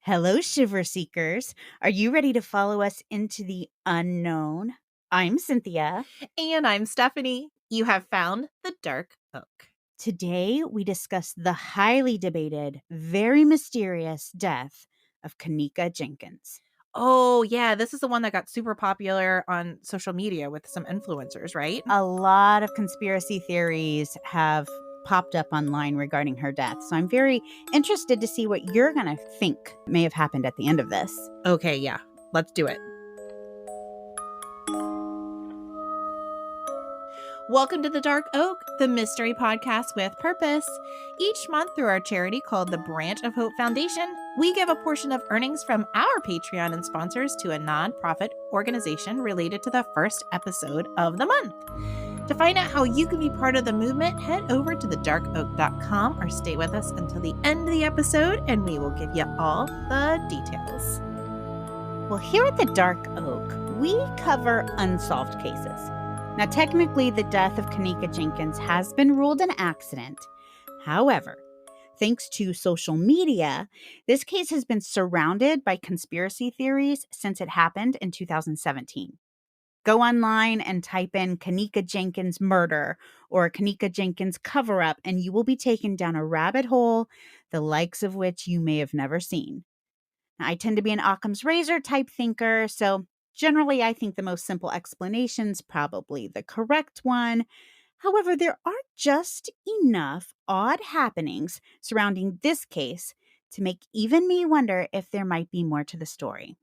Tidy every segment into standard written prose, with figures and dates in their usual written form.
Hello, Shiver Seekers. Are you ready to follow us into the unknown? I'm Cynthia. And I'm Stephanie. You have found the Dark Oak. Today, we discuss the highly debated, very mysterious death of Kenneka Jenkins. Oh, yeah, this is the one that got super popular on social media with some influencers, right? A lot of conspiracy theories have popped up online regarding her death, so I'm very interested to see what you're going to think may have happened at the end of this. Okay, yeah, let's do it. Welcome to the Dark Oak, the mystery podcast with purpose. Each month, through our charity called the Branch of Hope Foundation, we give a portion of earnings from our Patreon and sponsors to a nonprofit organization related to the first episode of the month. To find out how you can be part of the movement, head over to thedarkoak.com or stay with us until the end of the episode and we will give you all the details. Well, here at the Dark Oak, we cover unsolved cases. Now, technically, the death of Kenneka Jenkins has been ruled an accident. However, thanks to social media, this case has been surrounded by conspiracy theories since it happened in 2017. Go online and type in Kenneka Jenkins murder or Kenneka Jenkins cover up, and you will be taken down a rabbit hole, the likes of which you may have never seen. Now, I tend to be an Occam's razor type thinker, so generally I think the most simple explanation's probably the correct one. However, there are just enough odd happenings surrounding this case to make even me wonder if there might be more to the story.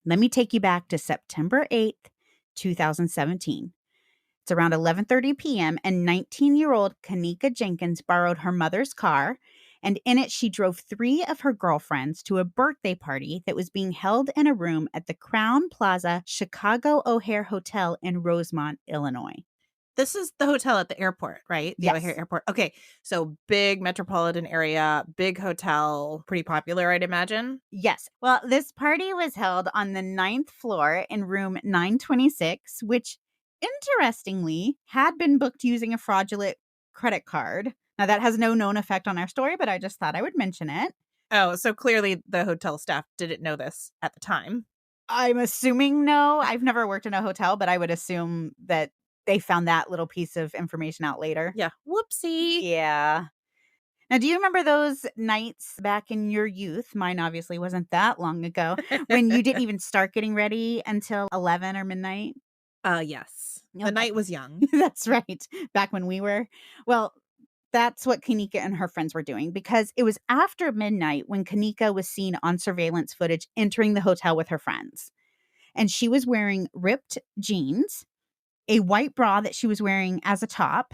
Let me take you back to September 8th, 2017. It's around 11:30 p.m. and 19-year-old Kenneka Jenkins borrowed her mother's car, and in it she drove 3 of her girlfriends to a birthday party that was being held in a room at the Crown Plaza Chicago O'Hare Hotel in Rosemont, Illinois. This is the hotel at the airport, right? The Yes. O'Hare Airport. Okay, so big metropolitan area, big hotel, pretty popular, I'd imagine. Yes. Well, this party was held on the 9th floor in room 926, which interestingly had been booked using a fraudulent credit card. Now, that has no known effect on our story, but I just thought I would mention it. Oh, so clearly the hotel staff didn't know this at the time. I'm assuming no. I've never worked in a hotel, but I would assume that they found that little piece of information out later. Yeah. Whoopsie. Yeah. Now, do you remember those nights back in your youth? Mine obviously wasn't that long ago, when you didn't even start getting ready until 11 or midnight? Yes. The Okay. night was young. That's right. Back when we were. Well, that's what Kenneka and her friends were doing, because it was after midnight when Kenneka was seen on surveillance footage entering the hotel with her friends. And she was wearing ripped jeans, a white bra that she was wearing as a top,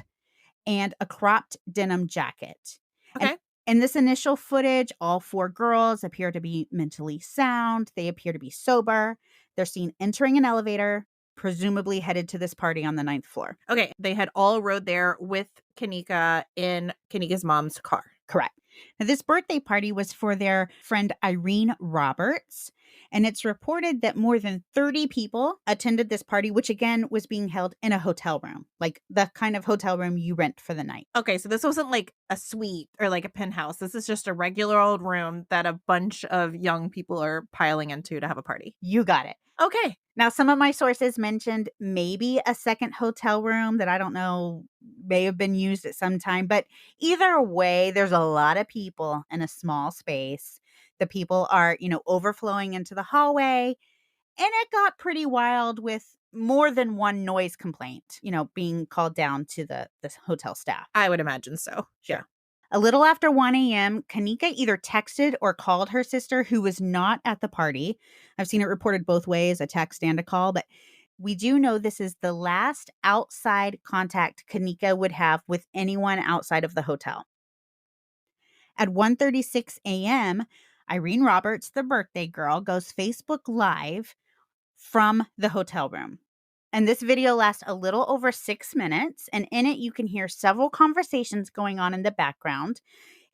and a cropped denim jacket. Okay. And in this initial footage, all 4 girls appear to be mentally sound. They appear to be sober. They're seen entering an elevator, presumably headed to this party on the 9th floor. Okay. They had all rode there with Kenneka in Kenneka's mom's car. Correct. Now, this birthday party was for their friend Irene Roberts, and it's reported that more than 30 people attended this party, which again was being held in a hotel room, like the kind of hotel room you rent for the night. Okay, so this wasn't like a suite or like a penthouse. This is just a regular old room that a bunch of young people are piling into to have a party. You got it. Okay. Now, some of my sources mentioned maybe a second hotel room that I don't know may have been used at some time. But either way, there's a lot of people in a small space. The people are, overflowing into the hallway. And it got pretty wild with more than one noise complaint, being called down to the hotel staff. I would imagine so. Sure. Yeah. A little after 1 a.m., Kenneka either texted or called her sister, who was not at the party. I've seen it reported both ways, a text and a call, but we do know this is the last outside contact Kenneka would have with anyone outside of the hotel. At 1:36 a.m., Irene Roberts, the birthday girl, goes Facebook Live from the hotel room. And this video lasts a little over 6 minutes, and in it you can hear several conversations going on in the background.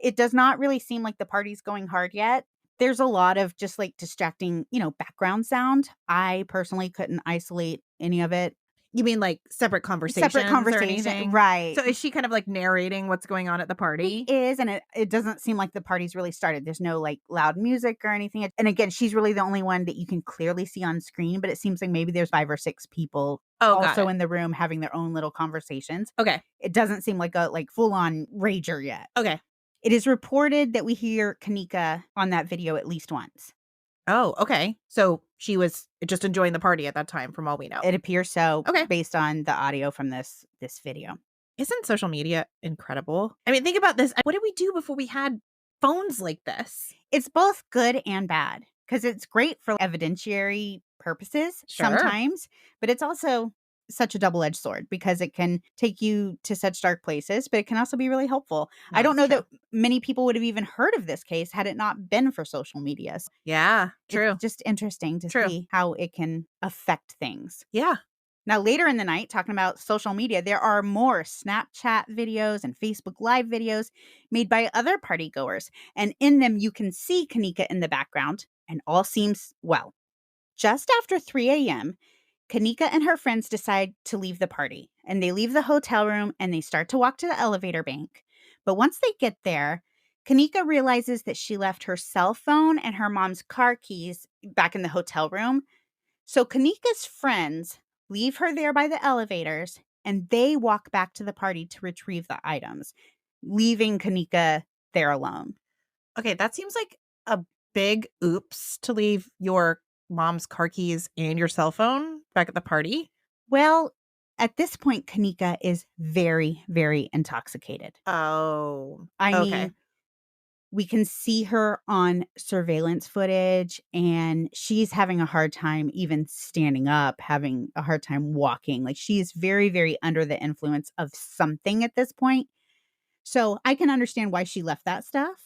It does not really seem like the party's going hard yet. There's a lot of just like distracting, background sound. I personally couldn't isolate any of it. You mean like separate conversations or anything? right. So is she kind of like narrating what's going on at the party? It is, and it doesn't seem like the party's really started. There's no like loud music or anything. And again, she's really the only one that you can clearly see on screen, but it seems like maybe there's 5 or 6 people also in the room having their own little conversations. Okay. It doesn't seem like a like full-on rager yet. Okay. It is reported that we hear Kenneka on that video at least once. Oh, okay. So she was just enjoying the party at that time, from all we know. It appears so, Okay. based on the audio from this video. Isn't social media incredible? I mean, think about this. What did we do before we had phones like this? It's both good and bad because it's great for evidentiary purposes sometimes, but it's also such a double-edged sword because it can take you to such dark places, but it can also be really helpful. I don't know that many people would have even heard of this case had it not been for social media. Yeah, true. It's just interesting to see how it can affect things. Yeah. Now, later in the night, talking about social media, there are more Snapchat videos and Facebook Live videos made by other partygoers. And in them, you can see Kenneka in the background, and all seems well. Just after 3 a.m., Kenneka and her friends decide to leave the party. And they leave the hotel room and they start to walk to the elevator bank. But once they get there, Kenneka realizes that she left her cell phone and her mom's car keys back in the hotel room. So Kenneka's friends leave her there by the elevators, and they walk back to the party to retrieve the items, leaving Kenneka there alone. Okay, that seems like a big oops to leave your mom's car keys and your cell phone back at the party. Well, at this point, Kenneka is very, very intoxicated. Oh, I mean, we can see her on surveillance footage, and she's having a hard time even standing up, having a hard time walking. Like, she is very, very under the influence of something at this point. So I can understand why she left that stuff.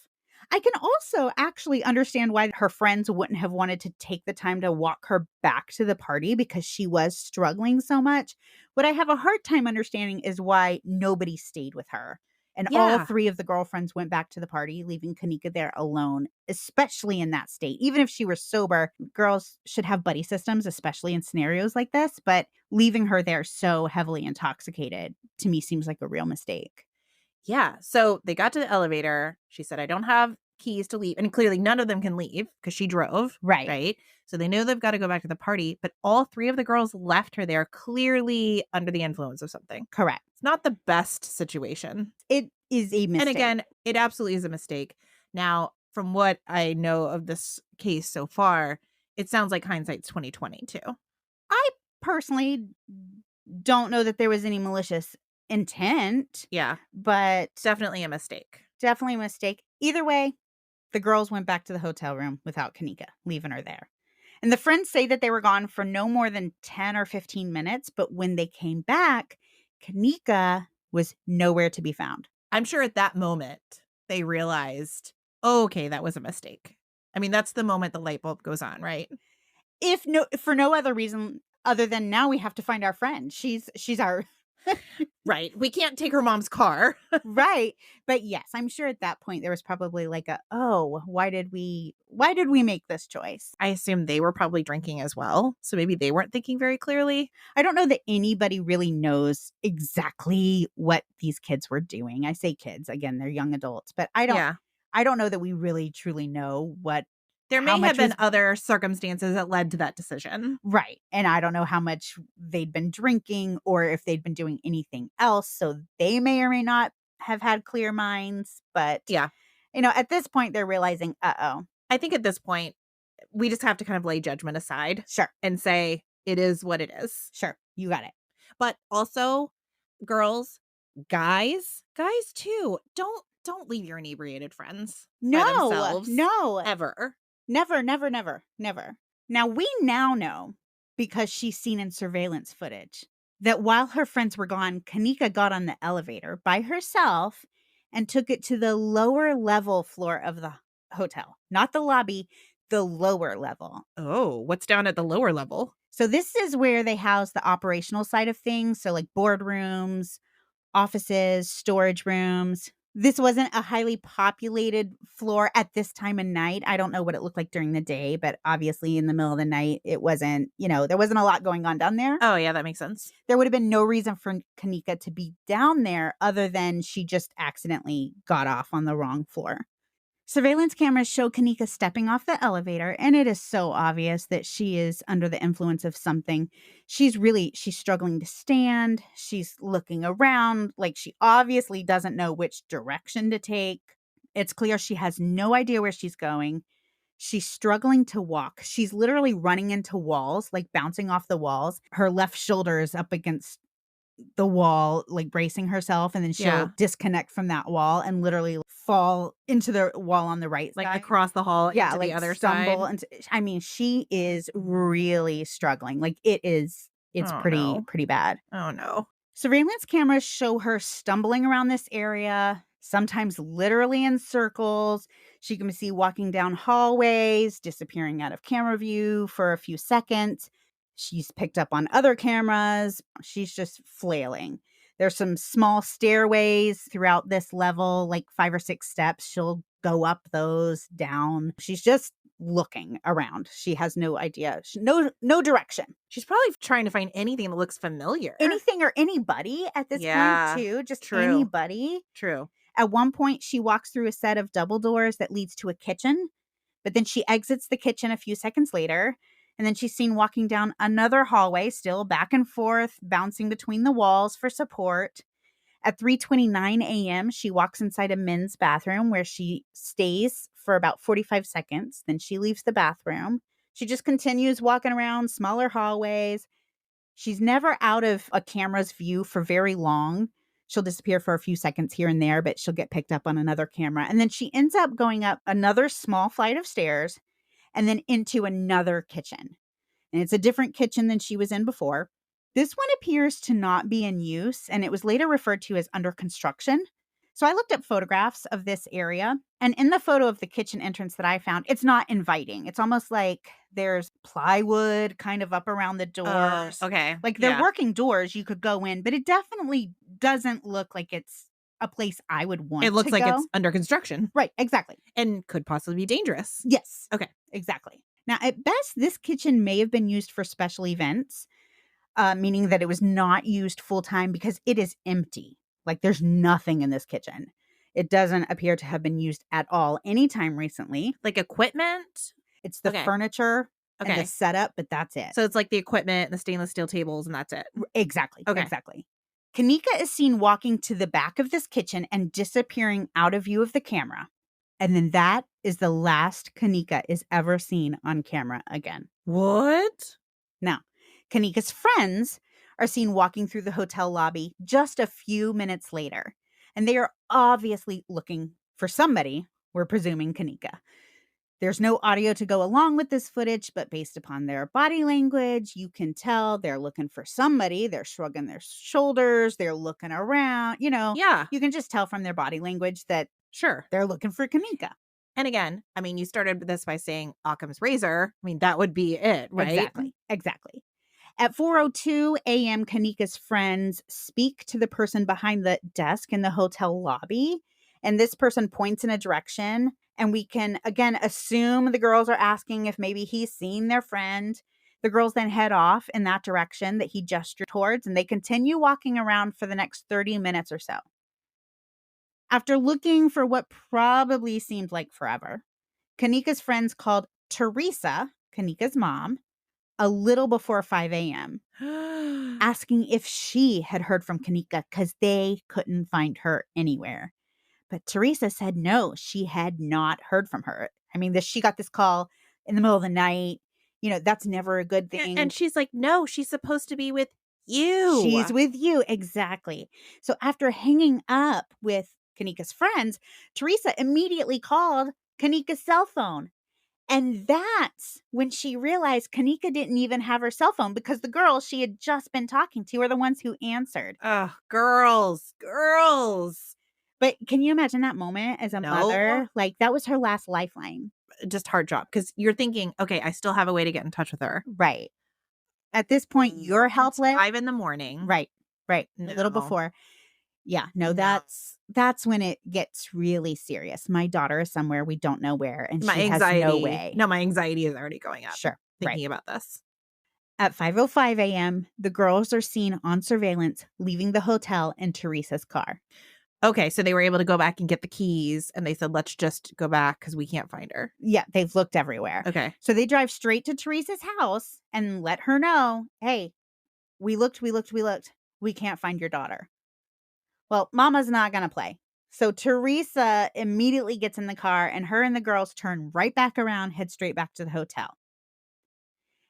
I can also actually understand why her friends wouldn't have wanted to take the time to walk her back to the party because she was struggling so much. What I have a hard time understanding is why nobody stayed with her. And all 3 of the girlfriends went back to the party, leaving Kenneka there alone, especially in that state. Even if she were sober, girls should have buddy systems, especially in scenarios like this. But leaving her there so heavily intoxicated, to me, seems like a real mistake. Yeah. So they got to the elevator. She said, I don't have keys to leave. And clearly none of them can leave because she drove. Right. So they know they've got to go back to the party. But all 3 of the girls left her there clearly under the influence of something. Correct. It's not the best situation. It is a mistake. And again, it absolutely is a mistake. Now, from what I know of this case so far, it sounds like hindsight's 20/20 too. I personally don't know that there was any malicious intent. Yeah. But definitely a mistake. Definitely a mistake. Either way, the girls went back to the hotel room without Kenneka, leaving her there. And the friends say that they were gone for no more than 10 or 15 minutes. But when they came back, Kenneka was nowhere to be found. I'm sure at that moment they realized, oh, okay, that was a mistake. I mean, that's the moment the light bulb goes on, right? For no other reason other than now we have to find our friend. She's our right. We can't take her mom's car. Right. But yes, I'm sure at that point there was probably like why did we make this choice? I assume they were probably drinking as well. So maybe they weren't thinking very clearly. I don't know that anybody really knows exactly what these kids were doing. I say kids, again, they're young adults, but I don't know that we really truly know what. There may have been other circumstances that led to that decision. Right. And I don't know how much they'd been drinking or if they'd been doing anything else. So they may or may not have had clear minds. But, at this point, they're realizing, I think at this point, we just have to kind of lay judgment aside. Sure. And say, it is what it is. Sure. You got it. But also, girls, guys too, don't leave your inebriated friends by themselves. No. Ever. Never. Now, we now know, because she's seen in surveillance footage, that while her friends were gone, Kenneka got on the elevator by herself and took it to the lower level floor of the hotel. Not the lobby, the lower level. Oh, what's down at the lower level? So this is where they house the operational side of things. So like boardrooms, offices, storage rooms. This wasn't a highly populated floor at this time of night. I don't know what it looked like during the day, but obviously in the middle of the night, it wasn't, there wasn't a lot going on down there. Oh, yeah, that makes sense. There would have been no reason for Kenneka to be down there other than she just accidentally got off on the wrong floor. Surveillance cameras show Kenneka stepping off the elevator, and it is so obvious that she is under the influence of something. She's struggling to stand. She's looking around like she obviously doesn't know which direction to take. It's clear she has no idea where she's going. She's struggling to walk. She's literally running into walls, like bouncing off the walls. Her left shoulder is up against the wall, like bracing herself, and then she'll disconnect from that wall and literally fall into the wall on the right like side. Across the hall into the other side. I mean, she is really struggling. Like it's pretty bad. Oh no. Surveillance cameras show her stumbling around this area, sometimes literally in circles. She can be seen walking down hallways, disappearing out of camera view for a few seconds. She's picked up on other cameras. She's just flailing. There's some small stairways throughout this level, like 5 or 6 steps. She'll go up those, down. She's just looking around. She has no idea. No direction. She's probably trying to find anything that looks familiar. Anything or anybody at this point, too. Just anybody. True. At one point, she walks through a set of double doors that leads to a kitchen, but then she exits the kitchen a few seconds later. And then she's seen walking down another hallway, still back and forth, bouncing between the walls for support. At 3:29 a.m., she walks inside a men's bathroom where she stays for about 45 seconds. Then she leaves the bathroom. She just continues walking around smaller hallways. She's never out of a camera's view for very long. She'll disappear for a few seconds here and there, but she'll get picked up on another camera. And then she ends up going up another small flight of stairs and then into another kitchen. And it's a different kitchen than she was in before. This one appears to not be in use, and it was later referred to as under construction. So I looked up photographs of this area, and in the photo of the kitchen entrance that I found, it's not inviting. It's almost like there's plywood kind of up around the doors. Okay. Like they're working doors, you could go in, but it definitely doesn't look like it's a place I would want to go. It looks like it's under construction. Right, exactly. And could possibly be dangerous. Yes. Okay. Exactly. Now, at best, this kitchen may have been used for special events, meaning that it was not used full-time because it is empty. Like, there's nothing in this kitchen. It doesn't appear to have been used at all anytime recently. Like equipment? It's the furniture and the setup, but that's it. So it's like the equipment, the stainless steel tables, and that's it. Exactly. Okay. Exactly. Kenneka is seen walking to the back of this kitchen and disappearing out of view of the camera. And then that is the last Kenneka is ever seen on camera again. What? Now, Kenneka's friends are seen walking through the hotel lobby just a few minutes later. And they are obviously looking for somebody, we're presuming Kenneka. There's no audio to go along with this footage, but based upon their body language, you can tell they're looking for somebody. They're shrugging their shoulders. They're looking around. Yeah. You can just tell from their body language that they're looking for Kenneka. And again, I mean, you started this by saying Occam's razor. I mean, that would be it, right? Exactly. At 4:02 a.m., Kenneka's friends speak to the person behind the desk in the hotel lobby. And this person points in a direction. And we can, again, assume the girls are asking if maybe he's seen their friend. The girls then head off in that direction that he gestured towards. And they continue walking around for the next 30 minutes or so. After looking for what probably seemed like forever, Kenneka's friends called Teresa, Kenneka's mom, a little before 5 a.m., asking if she had heard from Kenneka because they couldn't find her anywhere. But Teresa said no, she had not heard from her. I mean, she got this call in the middle of the night. That's never a good thing. And she's like, no, she's supposed to be with you. She's with you. Exactly. So after hanging up with Kenneka's friends, Teresa immediately called Kenneka's cell phone. And that's when she realized Kenneka didn't even have her cell phone because the girls she had just been talking to were the ones who answered. Oh, girls. But can you imagine that moment as a mother? Like, that was her last lifeline. Just hard job. Because you're thinking, okay, I still have a way to get in touch with her. Right. At this point, you're helpless. It's 5 a.m. Right. No. A little before. Yeah, no, No. that's when it gets really serious. My daughter is somewhere we don't know where, and My she has no way. my anxiety is already going up Sure, right. thinking about this. At 5:05 a.m., the girls are seen on surveillance leaving the hotel in Teresa's car. Okay, so they were able to go back and get the keys, and they said, let's just go back because we can't find her. Yeah, they've looked everywhere. Okay. So they drive straight to Teresa's house and let her know, hey, we looked. We can't find your daughter. Well, Mama's not going to play. So Teresa immediately gets in the car, and her and the girls turn right back around, head straight back to the hotel.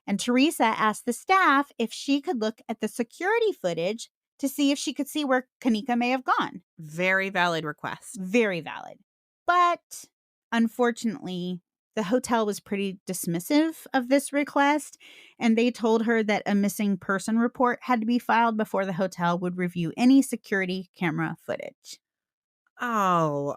And Teresa asked the staff if she could look at the security footage to see if she could see where Kenneka may have gone. Very valid request. Very valid. But unfortunately, the hotel was pretty dismissive of this request, and they told her that a missing person report had to be filed before the hotel would review any security camera footage. Oh,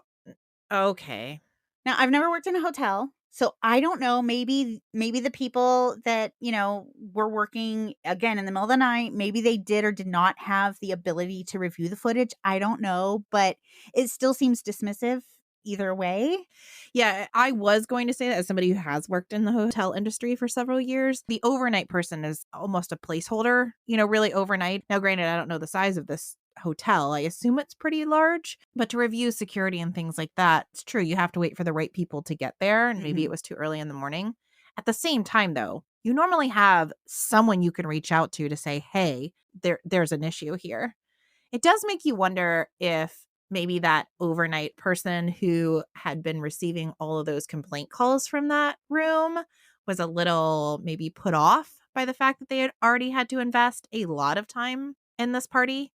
okay. Now, I've never worked in a hotel, so I don't know. Maybe the people that, were working again in the middle of the night, maybe they did or did not have the ability to review the footage. I don't know, but it still seems dismissive either way. Yeah, I was going to say that as somebody who has worked in the hotel industry for several years, the overnight person is almost a placeholder, really overnight. Now, granted, I don't know the size of this hotel. I assume it's pretty large, but to review security and things like that, it's true. You have to wait for the right people to get there. And maybe it was too early in the morning. At the same time, though, you normally have someone you can reach out to say, hey, there's an issue here. It does make you wonder if maybe that overnight person who had been receiving all of those complaint calls from that room was a little maybe put off by the fact that they had already had to invest a lot of time in this party.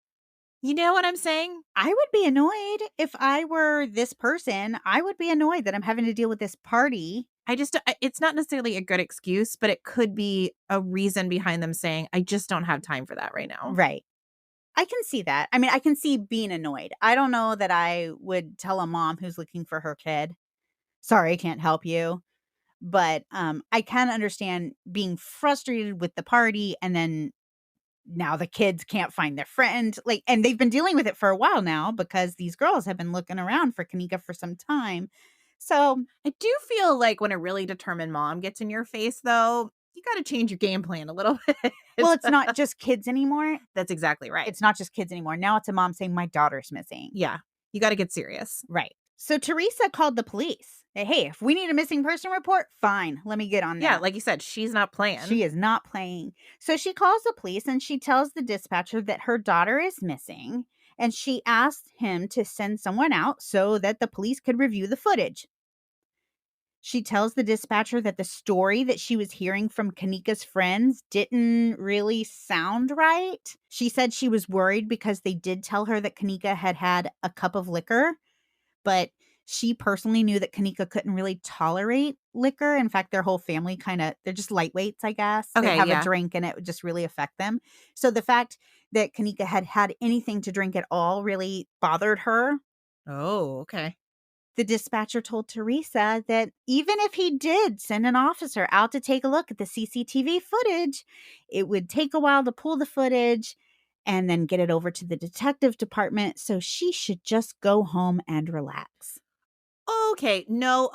You know what I'm saying? I would be annoyed if I were this person. I would be annoyed that I'm having to deal with this party. It's not necessarily a good excuse, but it could be a reason behind them saying, I just don't have time for that right now. Right. I can see that. I mean, I can see being annoyed. I don't know that I would tell a mom who's looking for her kid, sorry, I can't help you. But I can understand being frustrated with the party, and then now the kids can't find their friend. And they've been dealing with it for a while now because these girls have been looking around for Kenneka for some time. So I do feel like when a really determined mom gets in your face, though, you got to change your game plan a little bit. Well, it's not just kids anymore. That's exactly right. It's not just kids anymore. Now it's a mom saying, my daughter's missing. Yeah. You got to get serious. Right. So Teresa called the police. Hey, if we need a missing person report, fine. Let me get on that. Yeah, like you said, she's not playing. She is not playing. So she calls the police and she tells the dispatcher that her daughter is missing. And she asked him to send someone out so that the police could review the footage. She tells the dispatcher that the story that she was hearing from Kenneka's friends didn't really sound right. She said she was worried because they did tell her that Kenneka had had a cup of liquor, but she personally knew that Kenneka couldn't really tolerate liquor. In fact, their whole family they're just lightweights, I guess. Okay, they have yeah. a drink and it would just really affect them. So the fact that Kenneka had had anything to drink at all really bothered her. Oh, okay. The dispatcher told Teresa that even if he did send an officer out to take a look at the CCTV footage, it would take a while to pull the footage and then get it over to the detective department. So she should just go home and relax. Okay. No.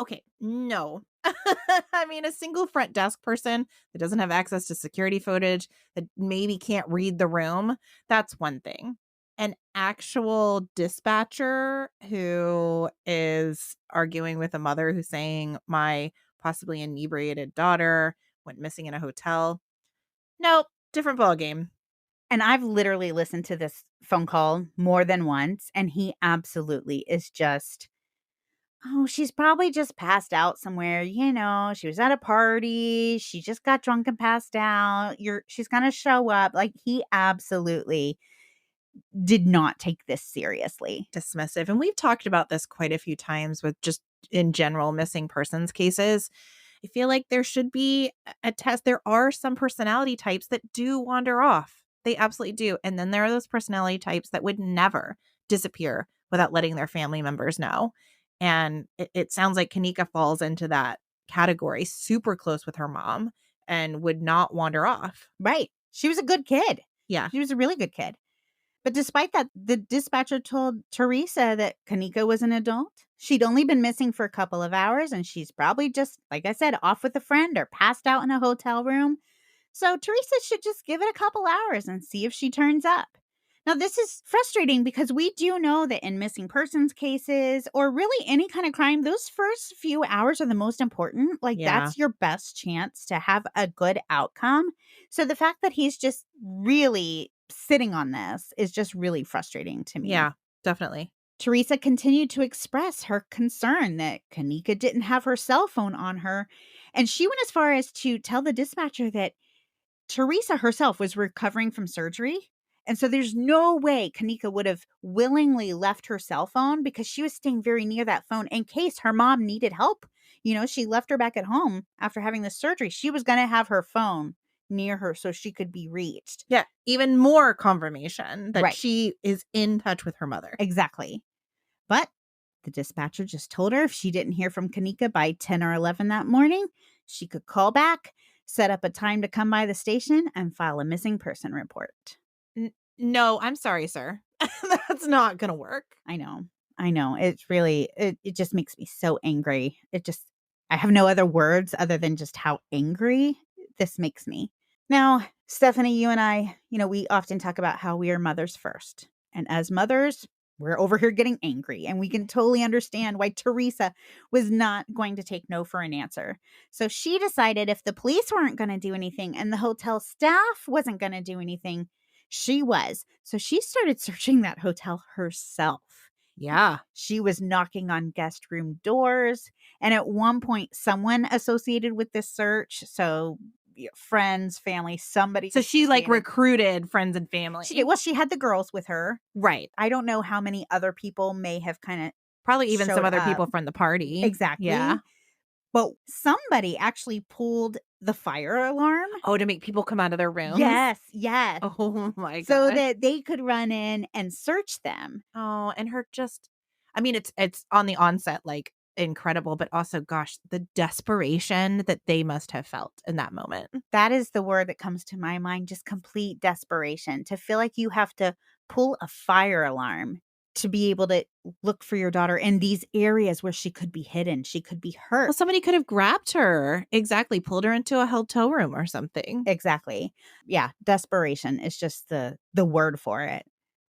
I mean, a single front desk person that doesn't have access to security footage, that maybe can't read the room, that's one thing. An actual dispatcher who is arguing with a mother who's saying, my possibly inebriated daughter went missing in a hotel. Nope. Different ballgame. And I've literally listened to this phone call more than once, and he absolutely is just, oh, she's probably just passed out somewhere. She was at a party. She just got drunk and passed out. She's going to show up. Like, he absolutely did not take this seriously. Dismissive. And we've talked about this quite a few times with just in general missing persons cases. I feel like there should be a test. There are some personality types that do wander off. They absolutely do. And then there are those personality types that would never disappear without letting their family members know. And it sounds like Kenneka falls into that category, super close with her mom and would not wander off. Right. She was a good kid. Yeah. She was a really good kid. But despite that, the dispatcher told Teresa that Kenneka was an adult. She'd only been missing for a couple of hours, and she's probably just, like I said, off with a friend or passed out in a hotel room. So Teresa should just give it a couple hours and see if she turns up. Now, this is frustrating because we do know that in missing persons cases or really any kind of crime, those first few hours are the most important. Like, Yeah. that's your best chance to have a good outcome. So the fact that he's just really sitting on this is just really frustrating to me. Yeah, definitely. Teresa continued to express her concern that Kenneka didn't have her cell phone on her. And she went as far as to tell the dispatcher that Teresa herself was recovering from surgery. And so there's no way Kenneka would have willingly left her cell phone because she was staying very near that phone in case her mom needed help. You know, she left her back at home after having the surgery. She was going to have her phone near her so she could be reached. Yeah, even more confirmation that Right. she is in touch with her mother. Exactly. But the dispatcher just told her if she didn't hear from Kenneka by 10 or 11 that morning, she could call back, set up a time to come by the station, and file a missing person report. No, I'm sorry, sir. That's not going to work. I know. It's really, it just makes me so angry. I have no other words other than just how angry this makes me. Now, Stephanie, you and I, we often talk about how we are mothers first. And as mothers, we're over here getting angry, and we can totally understand why Teresa was not going to take no for an answer. So she decided if the police weren't going to do anything and the hotel staff wasn't going to do anything, she was. So she started searching that hotel herself. Yeah. She was knocking on guest room doors. And at one point, someone associated with this search, so friends, family, somebody. So she recruited friends and family. She did. Well, she had the girls with her. Right. I don't know how many other people may have kind of probably even some other people from the party. Exactly. Yeah. But somebody actually pulled the fire alarm. Oh, to make people come out of their rooms? Yes. Oh my god. So that they could run in and search them. Oh, and it's on the onset, incredible, but also, gosh, the desperation that they must have felt in that moment. That is the word that comes to my mind, just complete desperation. To feel like you have to pull a fire alarm to be able to look for your daughter in these areas where she could be hidden. She could be hurt. Well, somebody could have grabbed her. Exactly. Pulled her into a hotel room or something. Exactly. Yeah. Desperation is just the word for it.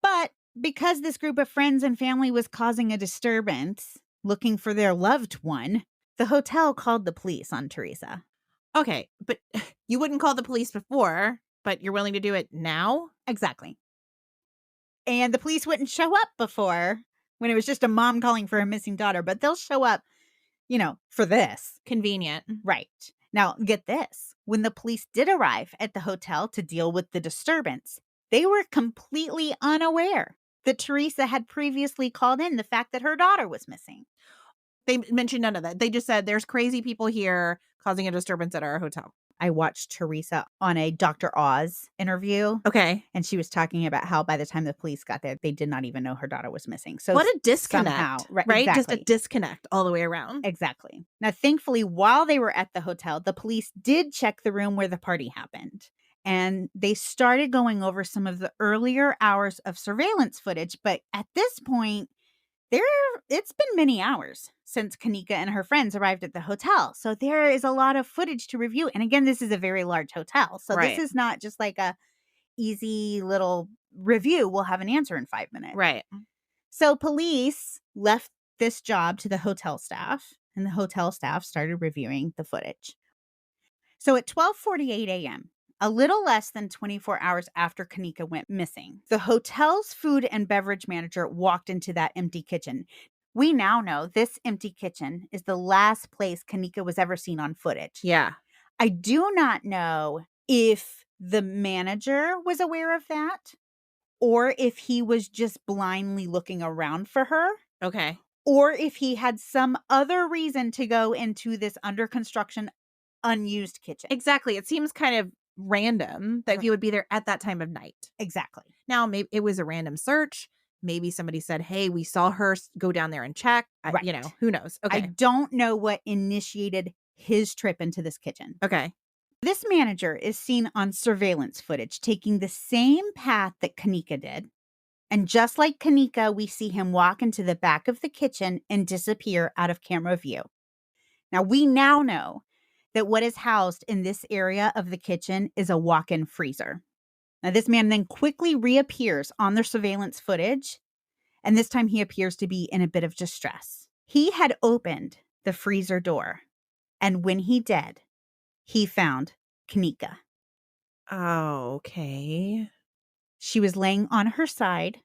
But because this group of friends and family was causing a disturbance, looking for their loved one, the hotel called the police on Teresa. Okay. But you wouldn't call the police before, but you're willing to do it now? Exactly. And the police wouldn't show up before when it was just a mom calling for a missing daughter, but they'll show up, for this. Convenient. Right. Now, get this. When the police did arrive at the hotel to deal with the disturbance, they were completely unaware that Teresa had previously called in the fact that her daughter was missing. They mentioned none of that. They just said, there's crazy people here causing a disturbance at our hotel. I watched Teresa on a Dr. Oz interview. Okay. And she was talking about how by the time the police got there, they did not even know her daughter was missing. So what a disconnect, somehow, right? Exactly. Just a disconnect all the way around. Exactly. Now, thankfully, while they were at the hotel, the police did check the room where the party happened. And they started going over some of the earlier hours of surveillance footage. But at this point, it's been many hours since Kenneka and her friends arrived at the hotel. So there is a lot of footage to review. And again, this is a very large hotel. So Right. This is not just like a easy little review. We'll have an answer in 5 minutes. Right. So police left this job to the hotel staff, and the hotel staff started reviewing the footage. So at 12:48 a.m., a little less than 24 hours after Kenneka went missing, the hotel's food and beverage manager walked into that empty kitchen. We now know this empty kitchen is the last place Kenneka was ever seen on footage. Yeah. I do not know if the manager was aware of that or if he was just blindly looking around for her. Okay. Or if he had some other reason to go into this under construction, unused kitchen. Exactly. It seems kind of random that he would be there at that time of night. Exactly. Now, maybe it was a random search. Maybe somebody said, hey, we saw her, go down there and check. Right. Who knows? Okay. I don't know what initiated his trip into this kitchen. Okay. This manager is seen on surveillance footage taking the same path that Kenneka did And just like Kenneka, we see him walk into the back of the kitchen and disappear out of camera view. Now, we now know that what is housed in this area of the kitchen is a walk-in freezer. Now, this man then quickly reappears on the surveillance footage, and this time he appears to be in a bit of distress. He had opened the freezer door, and when he did, he found Kenneka. Oh, okay. She was laying on her side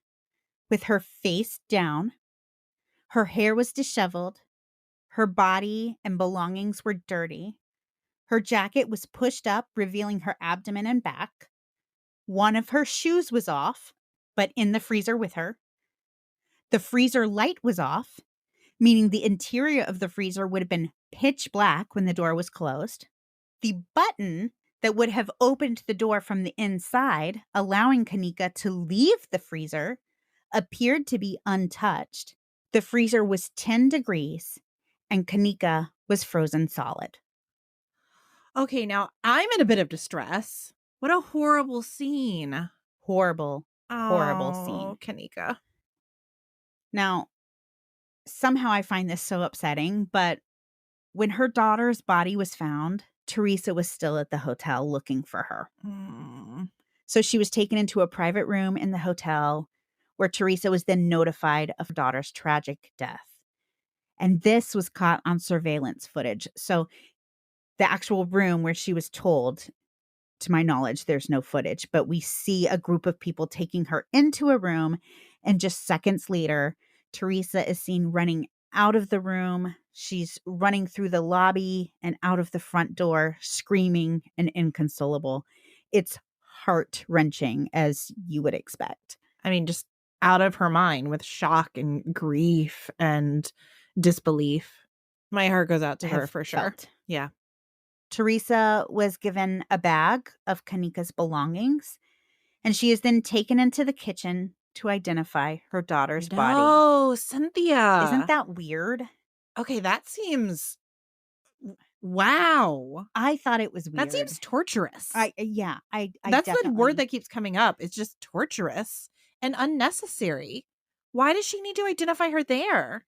with her face down. Her hair was disheveled. Her body and belongings were dirty. Her jacket was pushed up, revealing her abdomen and back. One of her shoes was off, but in the freezer with her. The freezer light was off, meaning the interior of the freezer would have been pitch black when the door was closed. The button that would have opened the door from the inside, allowing Kenneka to leave the freezer, appeared to be untouched. The freezer was 10 degrees, and Kenneka was frozen solid. Okay, now I'm in a bit of distress. What a horrible scene. Horrible scene. Oh, Kenneka. Now, somehow I find this so upsetting, but when her daughter's body was found, Teresa was still at the hotel looking for her. So she was taken into a private room in the hotel where Teresa was then notified of her daughter's tragic death. And this was caught on surveillance footage. So the actual room where she was told, to my knowledge, there's no footage, but we see a group of people taking her into a room, and just seconds later, Teresa is seen running out of the room. She's running through the lobby and out of the front door, screaming and inconsolable. It's heart-wrenching, as you would expect. I mean, just out of her mind with shock and grief and disbelief. My heart goes out to her for sure. Felt. Yeah. Teresa was given a bag of Kenneka's belongings, and she is then taken into the kitchen to identify her daughter's body. Oh, Cynthia. Isn't that weird? Okay, that seems... Wow. I thought it was weird. That seems torturous. I That's the word that keeps coming up. It's just torturous and unnecessary. Why does she need to identify her there?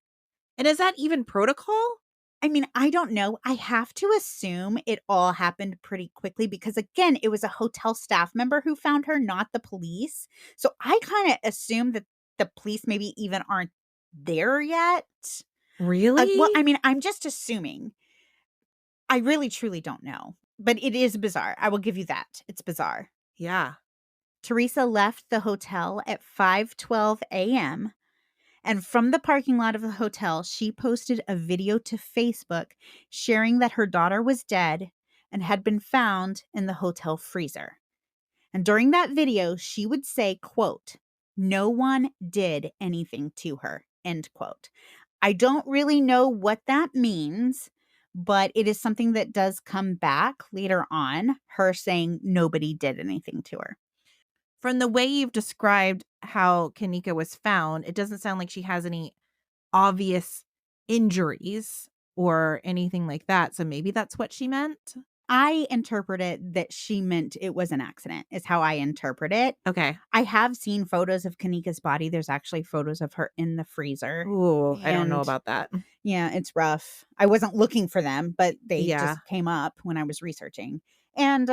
And is that even protocol? I mean, I don't know. I have to assume it all happened pretty quickly because, again, it was a hotel staff member who found her, not the police. So I kind of assume that the police maybe even aren't there yet. Really? Well, I mean, I'm just assuming. I really, truly don't know. But it is bizarre. I will give you that. It's bizarre. Yeah. Teresa left the hotel at 5:12 a.m. And from the parking lot of the hotel, she posted a video to Facebook sharing that her daughter was dead and had been found in the hotel freezer. And during that video, she would say, quote, "No one did anything to her," end quote. I don't really know what that means, but it is something that does come back later on, her saying nobody did anything to her. From the way you've described how Kenneka was found, it doesn't sound like she has any obvious injuries or anything like that. So maybe that's what she meant. I interpret it that she meant it was an accident, is how I interpret it. Okay. I have seen photos of Kenneka's body. There's actually photos of her in the freezer. Ooh, I don't know about that. Yeah, it's rough. I wasn't looking for them, but they Yeah. just came up when I was researching. And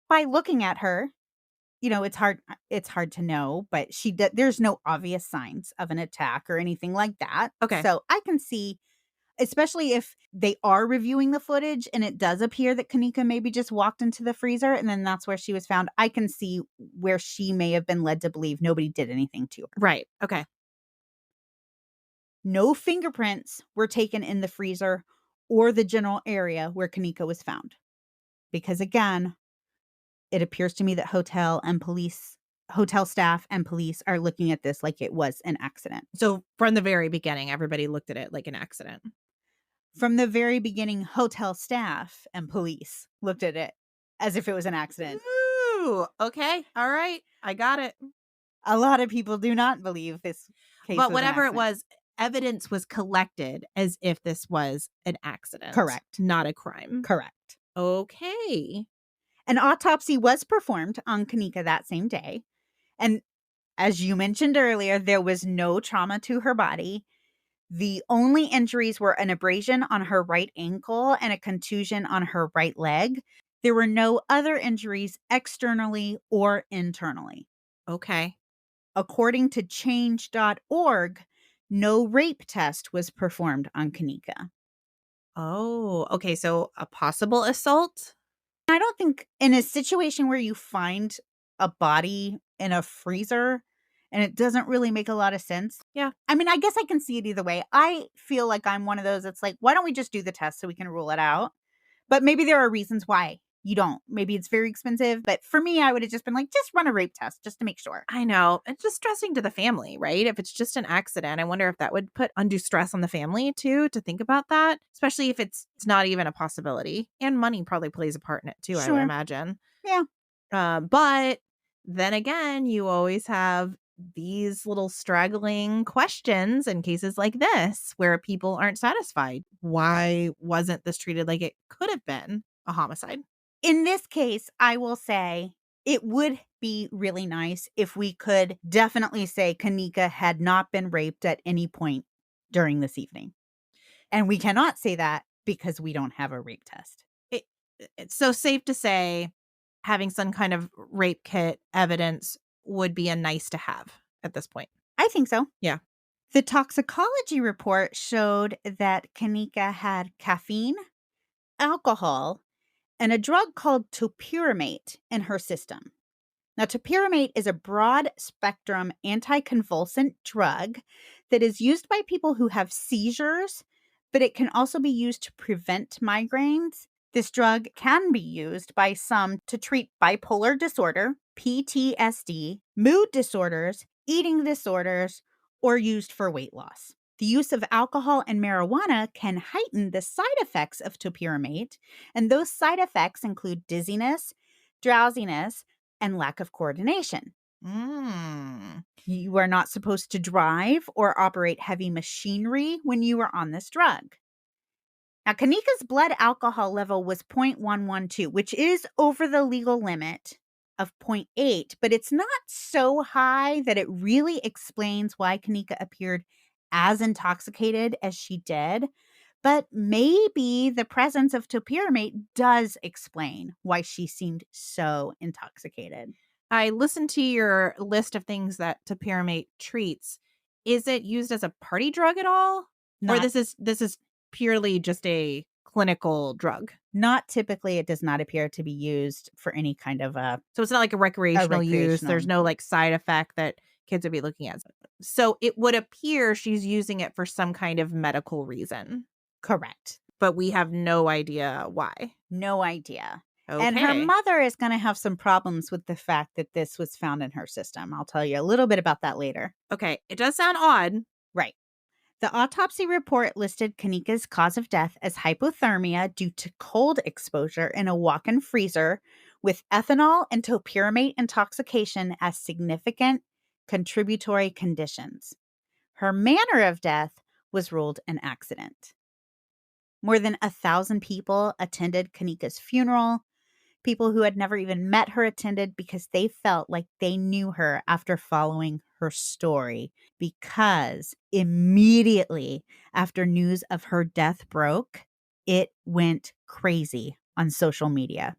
by looking at her, you know, it's hard to know, but there's no obvious signs of an attack or anything like that. Okay. So I can see, especially if they are reviewing the footage and it does appear that Kenneka maybe just walked into the freezer and then that's where she was found. I can see where she may have been led to believe nobody did anything to her. Right. Okay. No fingerprints were taken in the freezer or the general area where Kenneka was found. Because again, it appears to me that hotel staff and police are looking at this like it was an accident. So from the very beginning, everybody looked at it like an accident. From the very beginning, hotel staff and police looked at it as if it was an accident. Ooh, okay. All right. I got it. A lot of people do not believe this case. But whatever it was, evidence was collected as if this was an accident. Correct. Not a crime. Correct. Okay. An autopsy was performed on Kenneka that same day. And As you mentioned earlier, there was no trauma to her body. The only injuries were an abrasion on her right ankle and a contusion on her right leg. There were no other injuries externally or internally. Okay. According to change.org, no rape test was performed on Kenneka. Oh, okay. So a possible assault? I don't think in a situation where you find a body in a freezer and it doesn't really make a lot of sense. Yeah. I mean, I guess I can see it either way. I feel like I'm one of those that's like, why don't we just do the test so we can rule it out? But maybe there are reasons why you don't. Maybe it's very expensive. But for me, I would have just been like, just run a rape test just to make sure. I know. It's distressing to the family, right? If it's just an accident, I wonder if that would put undue stress on the family too, to think about that, especially if it's not even a possibility. And money probably plays a part in it too, I would Sure. imagine. Yeah. But then again, you always have these little straggling questions in cases like this where people aren't satisfied. Why wasn't this treated like it could have been a homicide? In this case, I will say it would be really nice if we could definitely say Kenneka had not been raped at any point during this evening. And we cannot say that because we don't have a rape test. It's so safe to say having some kind of rape kit evidence would be a nice to have at this point. I think so. Yeah. The toxicology report showed that Kenneka had caffeine, alcohol, and a drug called topiramate in her system. Now, topiramate is a broad spectrum anticonvulsant drug that is used by people who have seizures, but it can also be used to prevent migraines. This drug can be used by some to treat bipolar disorder, PTSD, mood disorders, eating disorders, or used for weight loss. The use of alcohol and marijuana can heighten the side effects of topiramate, and those side effects include dizziness, drowsiness, and lack of coordination. You are not supposed to drive or operate heavy machinery when you are on this drug. Now, Kenneka's blood alcohol level was 0.112, which is over the legal limit of 0.8, but it's not so high that it really explains why Kenneka appeared as intoxicated as she did. But maybe the presence of topiramate does explain why she seemed so intoxicated. I listened to your list of things that topiramate treats. Is it used as a party drug at all? Or Not, this is purely just a clinical drug? not typically, it does not appear to be used for any kind of a. So it's not like a recreational use. recreational- There's no like side effect that kids would be looking at. So it would appear she's using it for some kind of medical reason, Correct. but we have no idea why. No idea. Okay. And her mother is going to have some problems with the fact that this was found in her system. I'll tell you a little bit about that later. Okay. It does sound odd. Right. The autopsy report listed Kenneka's cause of death as hypothermia due to cold exposure in a walk-in freezer with ethanol and topiramate intoxication as significant contributory conditions. Her manner of death was ruled an accident. More than 1,000 people attended Kenneka's funeral. People who had never even met her attended because they felt like they knew her after following her story, because immediately after news of her death broke, it went crazy on social media.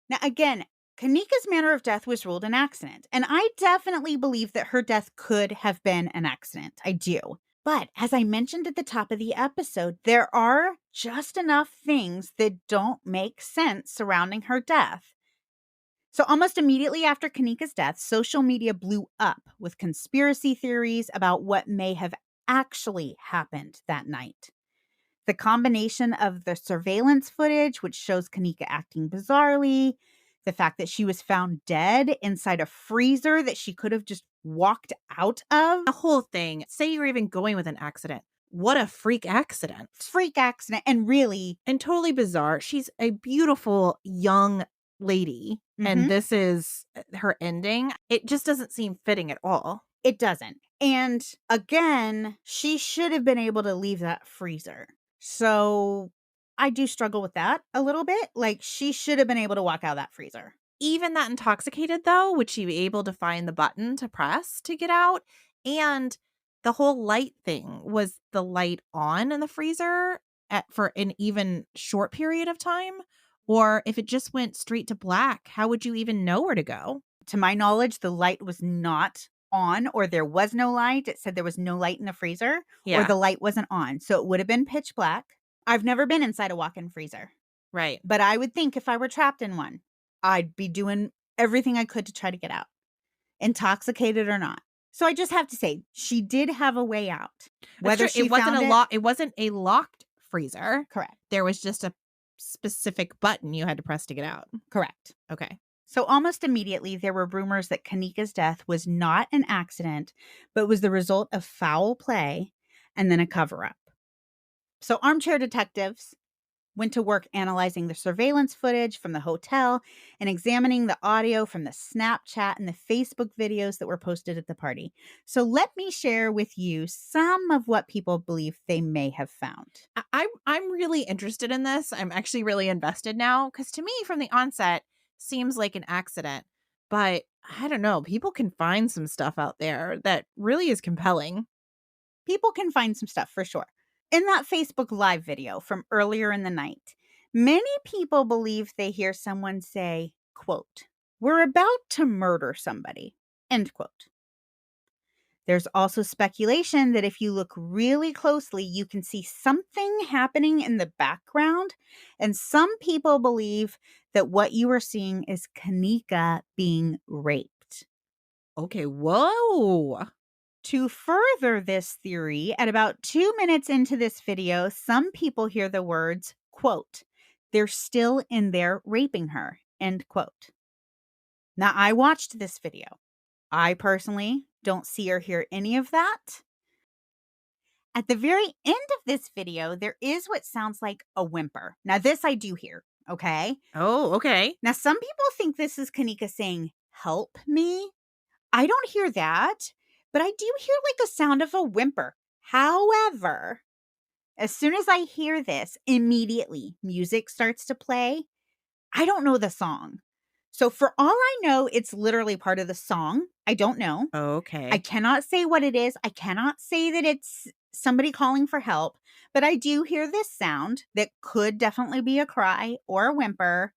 Now, again, Kenneka's manner of death was ruled an accident, and I definitely believe that her death could have been an accident. I do. But as I mentioned at the top of the episode, there are just enough things that don't make sense surrounding her death. So almost immediately after Kenneka's death, social media blew up with conspiracy theories about what may have actually happened that night. The combination of the surveillance footage, which shows Kenneka acting bizarrely, the fact that she was found dead inside a freezer that she could have just walked out of. The whole thing. Say you're even going with an accident. What a freak accident. Freak accident. And really. And totally bizarre. She's a beautiful young lady. And this is her ending. It just doesn't seem fitting at all. It doesn't. And again, she should have been able to leave that freezer. So I do struggle with that a little bit. Like, she should have been able to walk out of that freezer. Even that intoxicated, though, would she be able to find the button to press to get out? And the whole light thing, was the light on in the freezer for an even short period of time? Or if it just went straight to black, how would you even know where to go? To my knowledge, the light was not on, or there was no light. It said there was no light in the freezer, or Yeah. the light wasn't on. So it would have been pitch black. I've never been inside a walk-in freezer, Right. but I would think if I were trapped in one, I'd be doing everything I could to try to get out, intoxicated or not. So I just have to say, she did have a way out. Whether she it wasn't found it wasn't a locked freezer. Correct. There was just a specific button you had to press to get out. Correct. Okay. So almost immediately, there were rumors that Kenneka's death was not an accident, but was the result of foul play and then a cover-up. So armchair detectives went to work analyzing the surveillance footage from the hotel and examining the audio from the Snapchat and the Facebook videos that were posted at the party. So let me share with you some of what people believe they may have found. I'm really interested in this. I'm actually really invested now, because to me, from the onset, seems like an accident. But I don't know. People can find some stuff out there that really is compelling. People can find some stuff for sure. In that Facebook Live video from earlier in the night, many people believe they hear someone say, quote, "We're about to murder somebody," end quote. There's also speculation that if you look really closely, you can see something happening in the background. And some people believe that what you are seeing is Kenneka being raped. Okay, whoa. To further this theory, at about 2 minutes into this video, some people hear the words, quote, "They're still in there raping her," end quote. Now, I watched this video. I personally don't see or hear any of that. At the very end of this video, there is what sounds like a whimper. Now, this I do hear, okay? Oh, okay. Now, some people think this is Kenneka saying, "Help me." I don't hear that, but I do hear like a sound of a whimper. However, as soon as I hear this, immediately music starts to play. I don't know the song. So for all I know, it's literally part of the song. I don't know. Okay. I cannot say what it is. I cannot say that it's somebody calling for help, but I do hear this sound that could definitely be a cry or a whimper.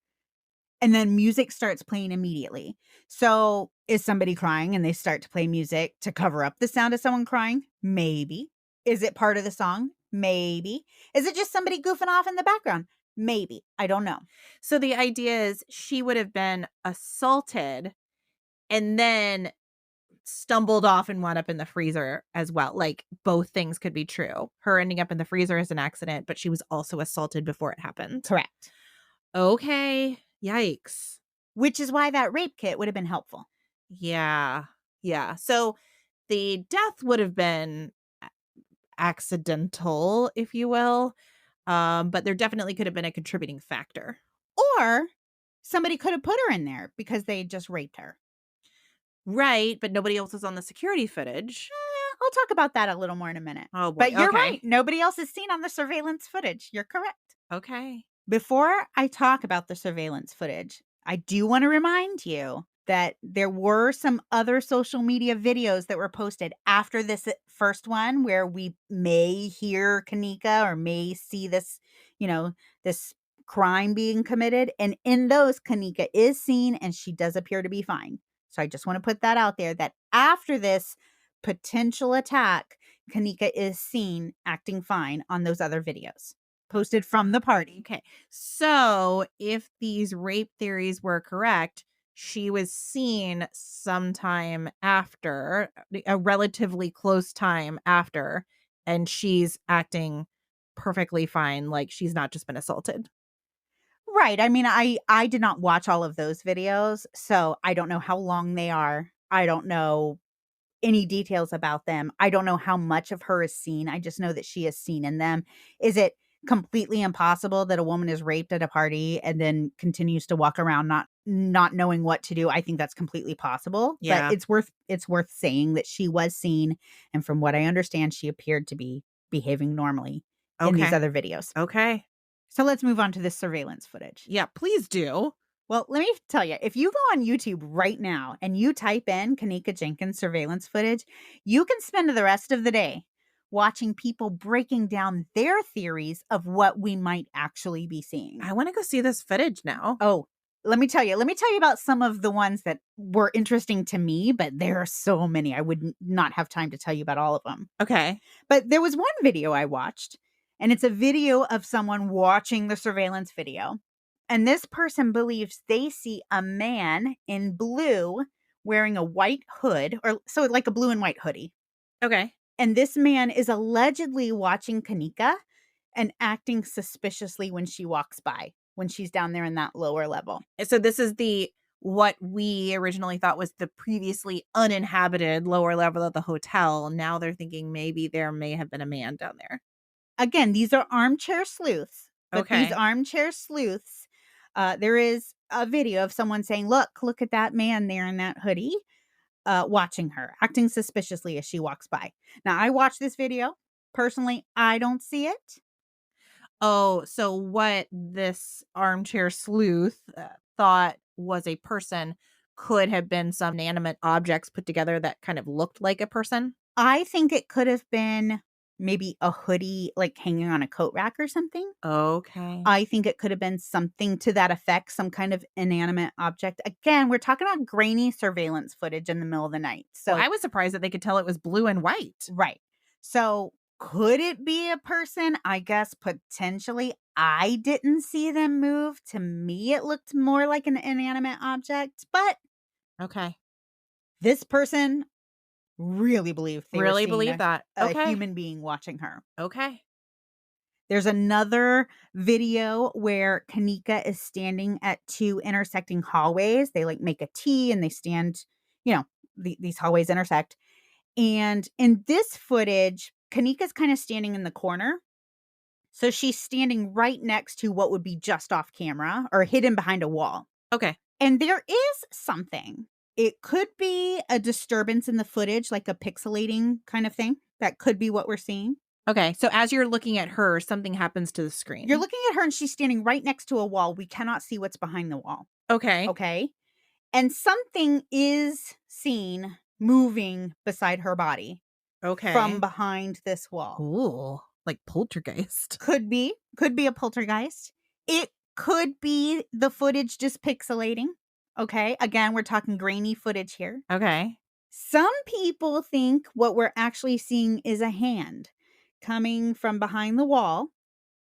And then music starts playing immediately. So is somebody crying and they start to play music to cover up the sound of someone crying? Maybe. Is it part of the song? Maybe. Is it just somebody goofing off in the background? Maybe. I don't know. So the idea is she would have been assaulted and then stumbled off and wound up in the freezer as well. Like, both things could be true. Her ending up in the freezer is an accident, but she was also assaulted before it happened. Correct. Okay. Yikes. Which is why that rape kit would have been helpful. Yeah. Yeah. So the death would have been accidental, if you will. But there definitely could have been a contributing factor. Or somebody could have put her in there because they just raped her. Right. But nobody else is on the security footage. I'll talk about that a little more in a minute. Oh, boy. But you're Okay. right. Nobody else is seen on the surveillance footage. You're correct. Okay. Before I talk about the surveillance footage, I do want to remind you that there were some other social media videos that were posted after this first one where we may hear Kenneka or may see this, this crime being committed. And in those, Kenneka is seen and she does appear to be fine. So I just want to put that out there that after this potential attack, Kenneka is seen acting fine on those other videos posted from the party. Okay. So if these rape theories were correct, she was seen sometime after, a relatively close time after, and she's acting perfectly fine, like she's not just been assaulted. Right. I mean, I did not watch all of those videos, so I don't know how long they are. I don't know any details about them. I don't know how much of her is seen. I just know that she is seen in them. Is it completely impossible that a woman is raped at a party and then continues to walk around not knowing what to do? I think that's completely possible. Yeah. But it's worth saying that she was seen, and from what I understand, she appeared to be behaving normally in these Okay. other videos. Okay. So let's move on to this surveillance footage. Yeah, please do. Well, let me tell you, if you go on YouTube right now and you type in Kenneka Jenkins surveillance footage, you can spend the rest of the day watching people breaking down their theories of what we might actually be seeing. I want to go see this footage now. Oh, let me tell you about some of the ones that were interesting to me, but there are so many. I would not have time to tell you about all of them. Okay. But there was one video I watched, and it's a video of someone watching the surveillance video. And this person believes they see a man in blue wearing a white hood, or so like a blue and white hoodie. Okay. And this man is allegedly watching Kenneka and acting suspiciously when she walks by, when she's down there in that lower level. So this is what we originally thought was the previously uninhabited lower level of the hotel. Now they're thinking maybe there may have been a man down there. Again, these are armchair sleuths. But Okay. these armchair sleuths, there is a video of someone saying, look at that man there in that hoodie, watching her, acting suspiciously as she walks by. Now, I watched this video. Personally, I don't see it. Oh, so what this armchair sleuth thought was a person could have been some inanimate objects put together that kind of looked like a person? I think it could have been maybe a hoodie like hanging on a coat rack or something. Okay. I think it could have been something to that effect, some kind of inanimate object. Again, we're talking about grainy surveillance footage in the middle of the night. So I was surprised that they could tell it was blue and white. right. So could it be a person? I guess potentially. I didn't see them move. To me, it looked more like an inanimate object, but Okay. this person really believed they Really were seeing believe that. a Okay. human being watching her. Okay. There's another video where Kenneka is standing at two intersecting hallways. They like make a T and they stand, these hallways intersect. And in this footage, Kenneka's kind of standing in the corner. So she's standing right next to what would be just off camera or hidden behind a wall. Okay. And there is something. It could be a disturbance in the footage, like a pixelating kind of thing. That could be what we're seeing. Okay. So as you're looking at her, something happens to the screen. You're looking at her and she's standing right next to a wall. We cannot see what's behind the wall. Okay. Okay. And something is seen moving beside her body Okay. from behind this wall. Ooh, like poltergeist. Could be a poltergeist. It could be the footage just pixelating. Okay. Again, we're talking grainy footage here. Okay. Some people think what we're actually seeing is a hand coming from behind the wall,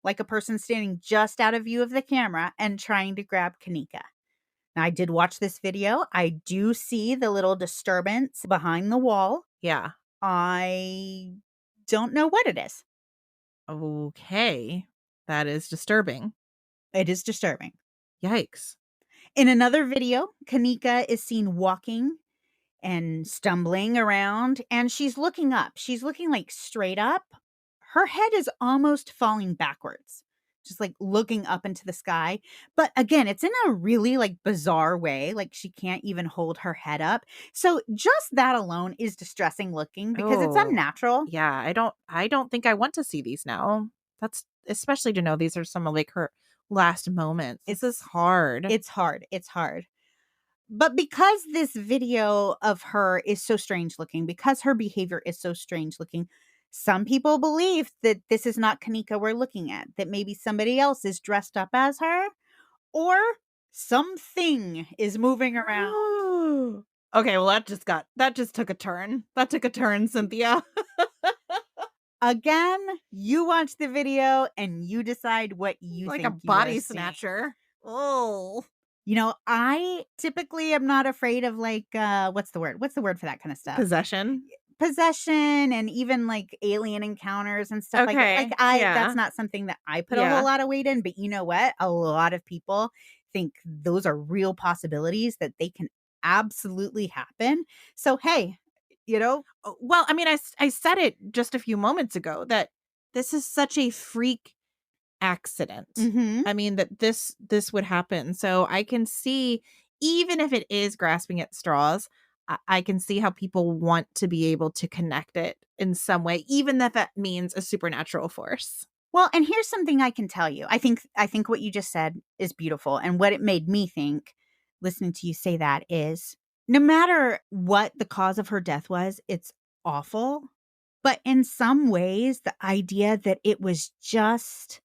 like a person standing just out of view of the camera and trying to grab Kenneka. Now, I did watch this video. I do see the little disturbance behind the wall. Yeah. I don't know what it is. Okay. That is disturbing. It is disturbing. Yikes. In another video, Kenneka is seen walking and stumbling around, and she's looking up. She's looking like straight up. Her head is almost falling backwards, just like looking up into the sky. But again, it's in a really like bizarre way. Like she can't even hold her head up. So just that alone is distressing looking because it's Oh. unnatural. Yeah, I don't think I want to see these now. That's especially to know these are some of like her last moments. This is hard. It's hard. It's hard. But because this video of her is so strange looking, because her behavior is so strange looking, some people believe that this is not Kenneka we're looking at, that maybe somebody else is dressed up as her, or something is moving around. Okay, well that just took a turn. That took a turn, Cynthia. Again, you watch the video and you decide what you Like think a you body are seeing. snatcher. Oh. I typically am not afraid of like what's the word? What's the word for that kind of stuff? Possession. Possession and even like alien encounters and stuff like that. Okay, Like yeah. that's not something that I put a Yeah. whole lot of weight in, but you know what? A lot of people think those are real possibilities that they can absolutely happen. So hey, Well, I mean, I said it just a few moments ago that this is such a freak accident. mhm. I mean, that this would happen. So I can see, even if it is grasping at straws, I can see how people want to be able to connect it in some way, even if that means a supernatural force. Well, and here's something I can tell you. I think what you just said is beautiful. And what it made me think, listening to you say that, is no matter what the cause of her death was, it's awful. But in some ways, the idea that it was just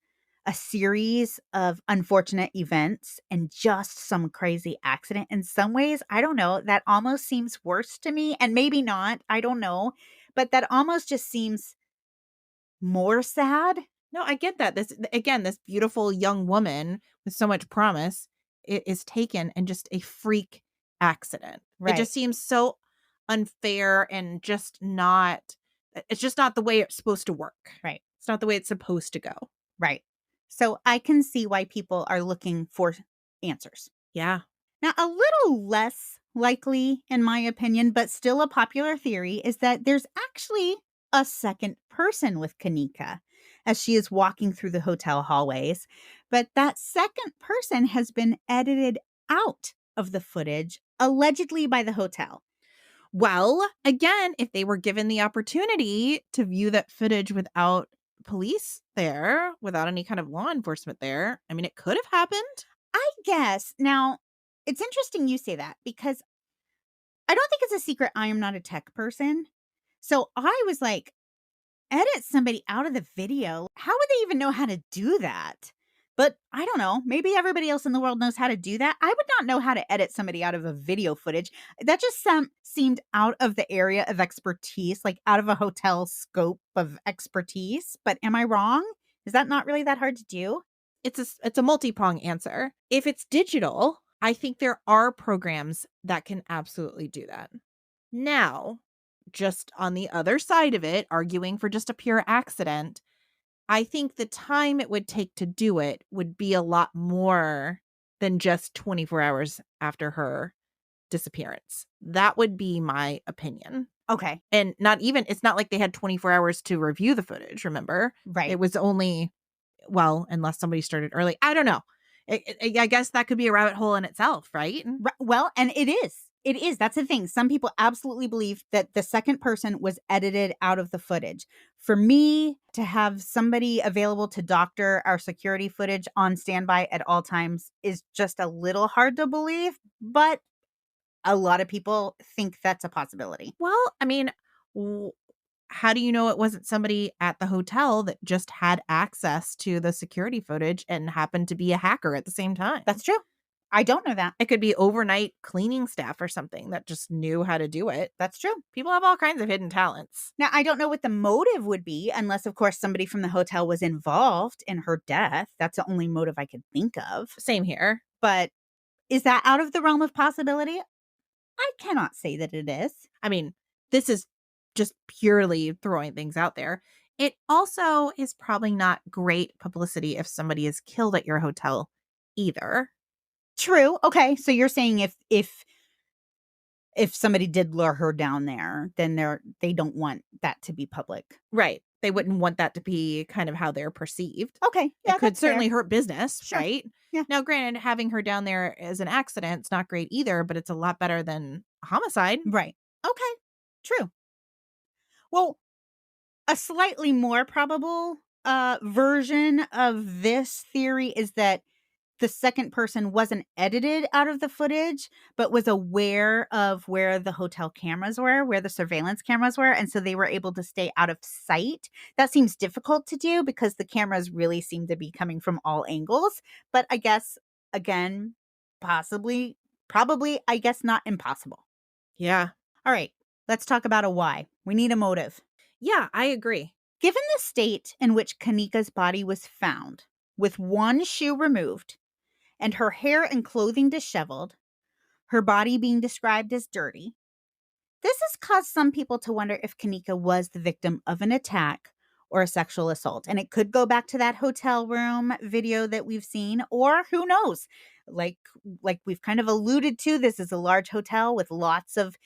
a series of unfortunate events and just some crazy accident, in some ways, I don't know, that almost seems worse to me. And maybe not, I don't know. But that almost just seems more sad. No, I get that. This beautiful young woman with so much promise is taken in just a freak accident. It Right. just seems so unfair and it's just not the way it's supposed to work. Right. It's not the way it's supposed to go. Right. So I can see why people are looking for answers. Yeah. Now, a little less likely, in my opinion, but still a popular theory, is that there's actually a second person with Kenneka as she is walking through the hotel hallways. But that second person has been edited out of the footage, allegedly by the hotel. Well, again, if they were given the opportunity to view that footage without police there, without any kind of law enforcement there, I mean, it could have happened. I guess. Now, it's interesting you say that because I don't think it's a secret I am not a tech person. So I was like, edit somebody out of the video. How would they even know how to do that? But I don't know. Maybe everybody else in the world knows how to do that. I would not know how to edit somebody out of a video footage. That just seemed out of the area of expertise, like out of a hotel scope of expertise. But am I wrong? Is that not really that hard to do? It's a multi-prong answer. If it's digital, I think there are programs that can absolutely do that. Now, just on the other side of it, arguing for just a pure accident, I think the time it would take to do it would be a lot more than just 24 hours after her disappearance. That would be my opinion. Okay. And it's not like they had 24 hours to review the footage, remember? Right. It was only, well, unless somebody started early. I don't know. I guess that could be a rabbit hole in itself, right? Well, and it is. It is. That's the thing. Some people absolutely believe that the second person was edited out of the footage. For me to have somebody available to doctor our security footage on standby at all times is just a little hard to believe, but a lot of people think that's a possibility. Well, I mean, how do you know it wasn't somebody at the hotel that just had access to the security footage and happened to be a hacker at the same time? That's true. I don't know that. It could be overnight cleaning staff or something that just knew how to do it. That's true. People have all kinds of hidden talents. Now, I don't know what the motive would be, unless, of course, somebody from the hotel was involved in her death. That's the only motive I could think of. Same here. But is that out of the realm of possibility? I cannot say that it is. I mean, this is just purely throwing things out there. It also is probably not great publicity if somebody is killed at your hotel either. True. Okay. So you're saying if somebody did lure her down there, then they don't want that to be public. Right. They wouldn't want that to be kind of how they're perceived. Okay. Yeah, it could that's fair. certainly hurt business, Sure. right? Yeah. Now, granted, having her down there as an accident is not great either, but it's a lot better than a homicide. Right. Okay. True. Well, a slightly more probable version of this theory is that the second person wasn't edited out of the footage, but was aware of where the hotel cameras were, where the surveillance cameras were. And so they were able to stay out of sight. That seems difficult to do because the cameras really seem to be coming from all angles. But I guess, again, probably, I guess not impossible. Yeah. All right. Let's talk about a why. We need a motive. Yeah, I agree. Given the state in which Kenneka's body was found, with one shoe removed, and her hair and clothing disheveled, her body being described as dirty, this has caused some people to wonder if Kenneka was the victim of an attack or a sexual assault. And it could go back to that hotel room video that we've seen, or who knows? Like we've kind of alluded to, this is a large hotel with lots of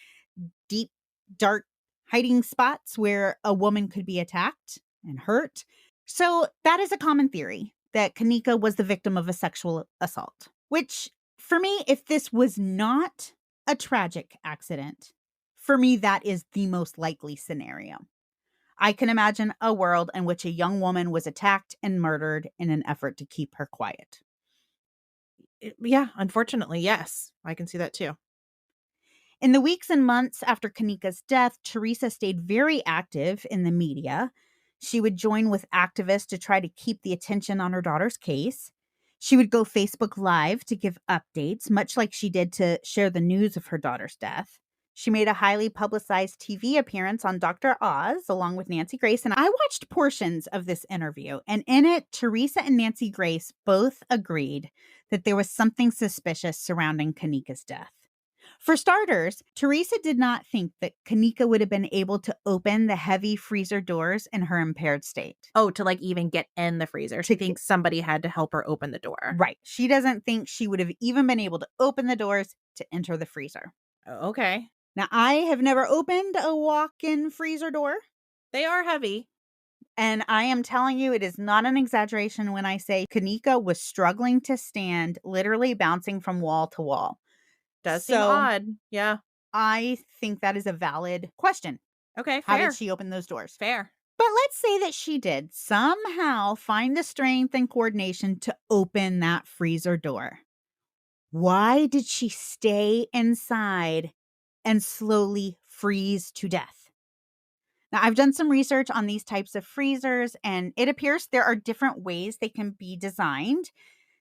deep, dark hiding spots where a woman could be attacked and hurt. So that is a common theory, that Kenneka was the victim of a sexual assault, which for me, if this was not a tragic accident, for me, that is the most likely scenario. I can imagine a world in which a young woman was attacked and murdered in an effort to keep her quiet. Yeah, unfortunately, yes. I can see that too. In the weeks and months after Kenneka's death, Teresa stayed very active in the media. She would join with activists to try to keep the attention on her daughter's case. She would go Facebook Live to give updates, much like she did to share the news of her daughter's death. She made a highly publicized TV appearance on Dr. Oz along with Nancy Grace, and I watched portions of this interview, and in it, Teresa and Nancy Grace both agreed that there was something suspicious surrounding Kenneka's death. For starters, Teresa did not think that Kenneka would have been able to open the heavy freezer doors in her impaired state. Oh, to like even get in the freezer. She thinks somebody had to help her open the door. Right. She doesn't think she would have even been able to open the doors to enter the freezer. Oh, okay. Now, I have never opened a walk-in freezer door. They are heavy. And I am telling you, it is not an exaggeration when I say Kenneka was struggling to stand, literally bouncing from wall to wall. Does seem odd. Yeah. I think that is a valid question. Okay, fair. How did she open those doors? Fair. But let's say that she did somehow find the strength and coordination to open that freezer door. Why did she stay inside and slowly freeze to death? Now, I've done some research on these types of freezers, and it appears there are different ways they can be designed.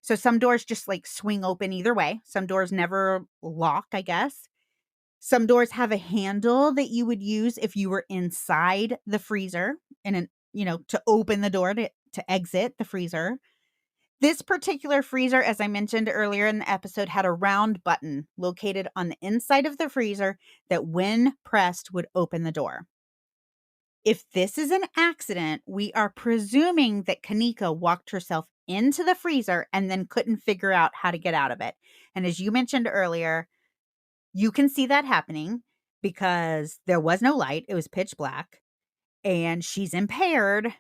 So some doors just like swing open either way. Some doors never lock, I guess. Some doors have a handle that you would use if you were inside the freezer and, to open the door to exit the freezer. This particular freezer, as I mentioned earlier in the episode, had a round button located on the inside of the freezer that when pressed would open the door. If this is an accident, we are presuming that Kenneka walked herself into the freezer and then couldn't figure out how to get out of it. And as you mentioned earlier, you can see that happening because there was no light. It was pitch black and she's impaired.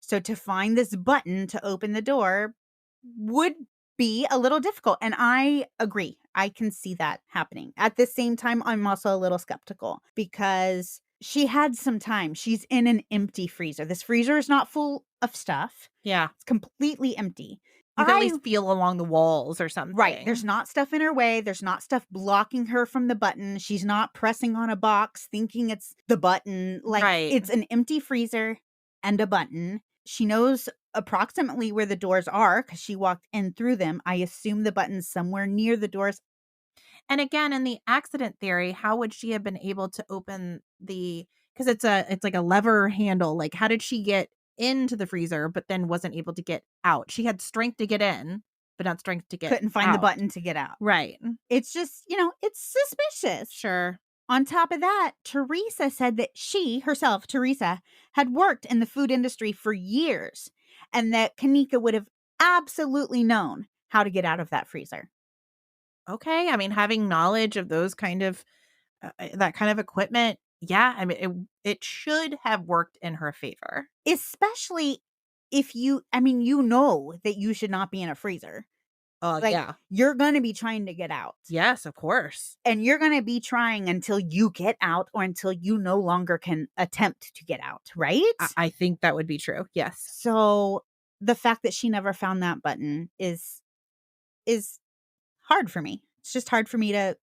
So to find this button to open the door would be a little difficult. And I agree. I can see that happening. At the same time, I'm also a little skeptical because she had some time. She's in an empty freezer. This freezer is not full of stuff. Yeah. It's completely empty. You can at least feel along the walls or something. Right. There's not stuff in her way. There's not stuff blocking her from the button. She's not pressing on a box thinking it's the button. It's an empty freezer and a button. She knows approximately where the doors are because she walked in through them. I assume the button's somewhere near the doors. And again, in the accident theory, how would she have been able to open because it's like a lever handle. Like, how did she get into the freezer, but then wasn't able to get out? She had strength to get in, but not strength to get Couldn't find out. the button to get out. Right. It's just, it's suspicious. Sure. On top of that, Teresa said that she herself, Teresa, had worked in the food industry for years and that Kenneka would have absolutely known how to get out of that freezer. Okay. I mean, having knowledge of those kind of, that kind of equipment, yeah, I mean, it should have worked in her favor. Especially if you know that you should not be in a freezer. Yeah. You're going to be trying to get out. Yes, of course. And you're going to be trying until you get out or until you no longer can attempt to get out, right? I think that would be true. Yes. So the fact that she never found that button is hard for me. It's just hard for me to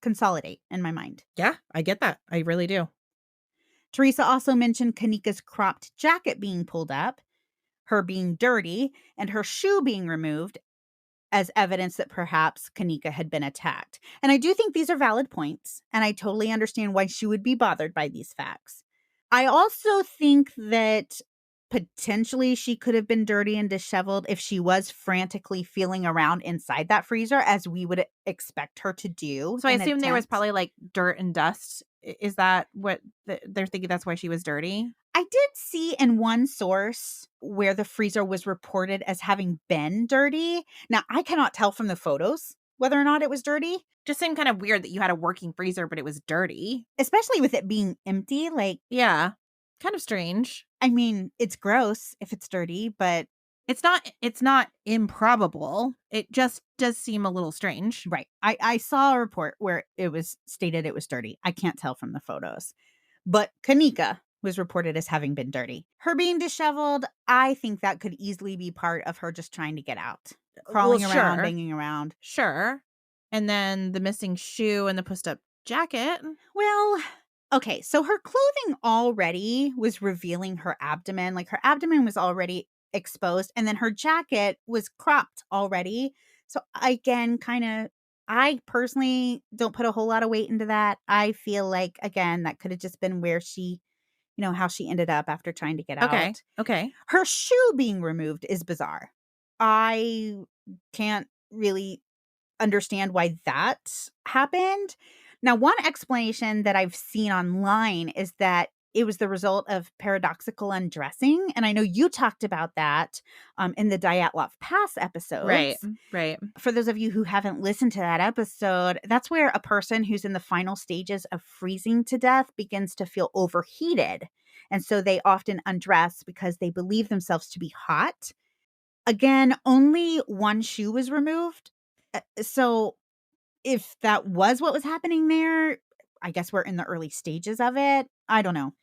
consolidate in my mind. Yeah, I get that. I really do. Teresa also mentioned Kenneka's cropped jacket being pulled up, her being dirty, and her shoe being removed as evidence that perhaps Kenneka had been attacked. And I do think these are valid points, and I totally understand why she would be bothered by these facts. I also think that potentially she could have been dirty and disheveled if she was frantically feeling around inside that freezer, as we would expect her to do. So I assume there was probably like dirt and dust. Is that what they're thinking? That's why she was dirty? I did see in one source where the freezer was reported as having been dirty. Now, I cannot tell from the photos whether or not it was dirty. Just seemed kind of weird that you had a working freezer, but it was dirty. Especially with it being empty. Yeah, kind of strange. I mean, it's gross if it's dirty, but it's not improbable. It just does seem a little strange. Right. I saw a report where it was stated it was dirty. I can't tell from the photos. But Kenneka was reported as having been dirty. Her being disheveled, I think that could easily be part of her just trying to get out. Crawling around, sure. banging around. Sure. And then the missing shoe and the pushed-up jacket. Well, okay, so her clothing already was revealing her abdomen. Like, her abdomen was already exposed, and then her jacket was cropped already. So, again, I personally don't put a whole lot of weight into that. I feel like, again, that could have just been where she, how she ended up after trying to get out. Okay. Her shoe being removed is bizarre. I can't really understand why that happened. Now, one explanation that I've seen online is that it was the result of paradoxical undressing. And I know you talked about that in the Dyatlov Pass episodes. Right. For those of you who haven't listened to that episode, that's where a person who's in the final stages of freezing to death begins to feel overheated. And so they often undress because they believe themselves to be hot. Again, only one shoe was removed. So if that was what was happening there, I guess we're in the early stages of it. I don't know.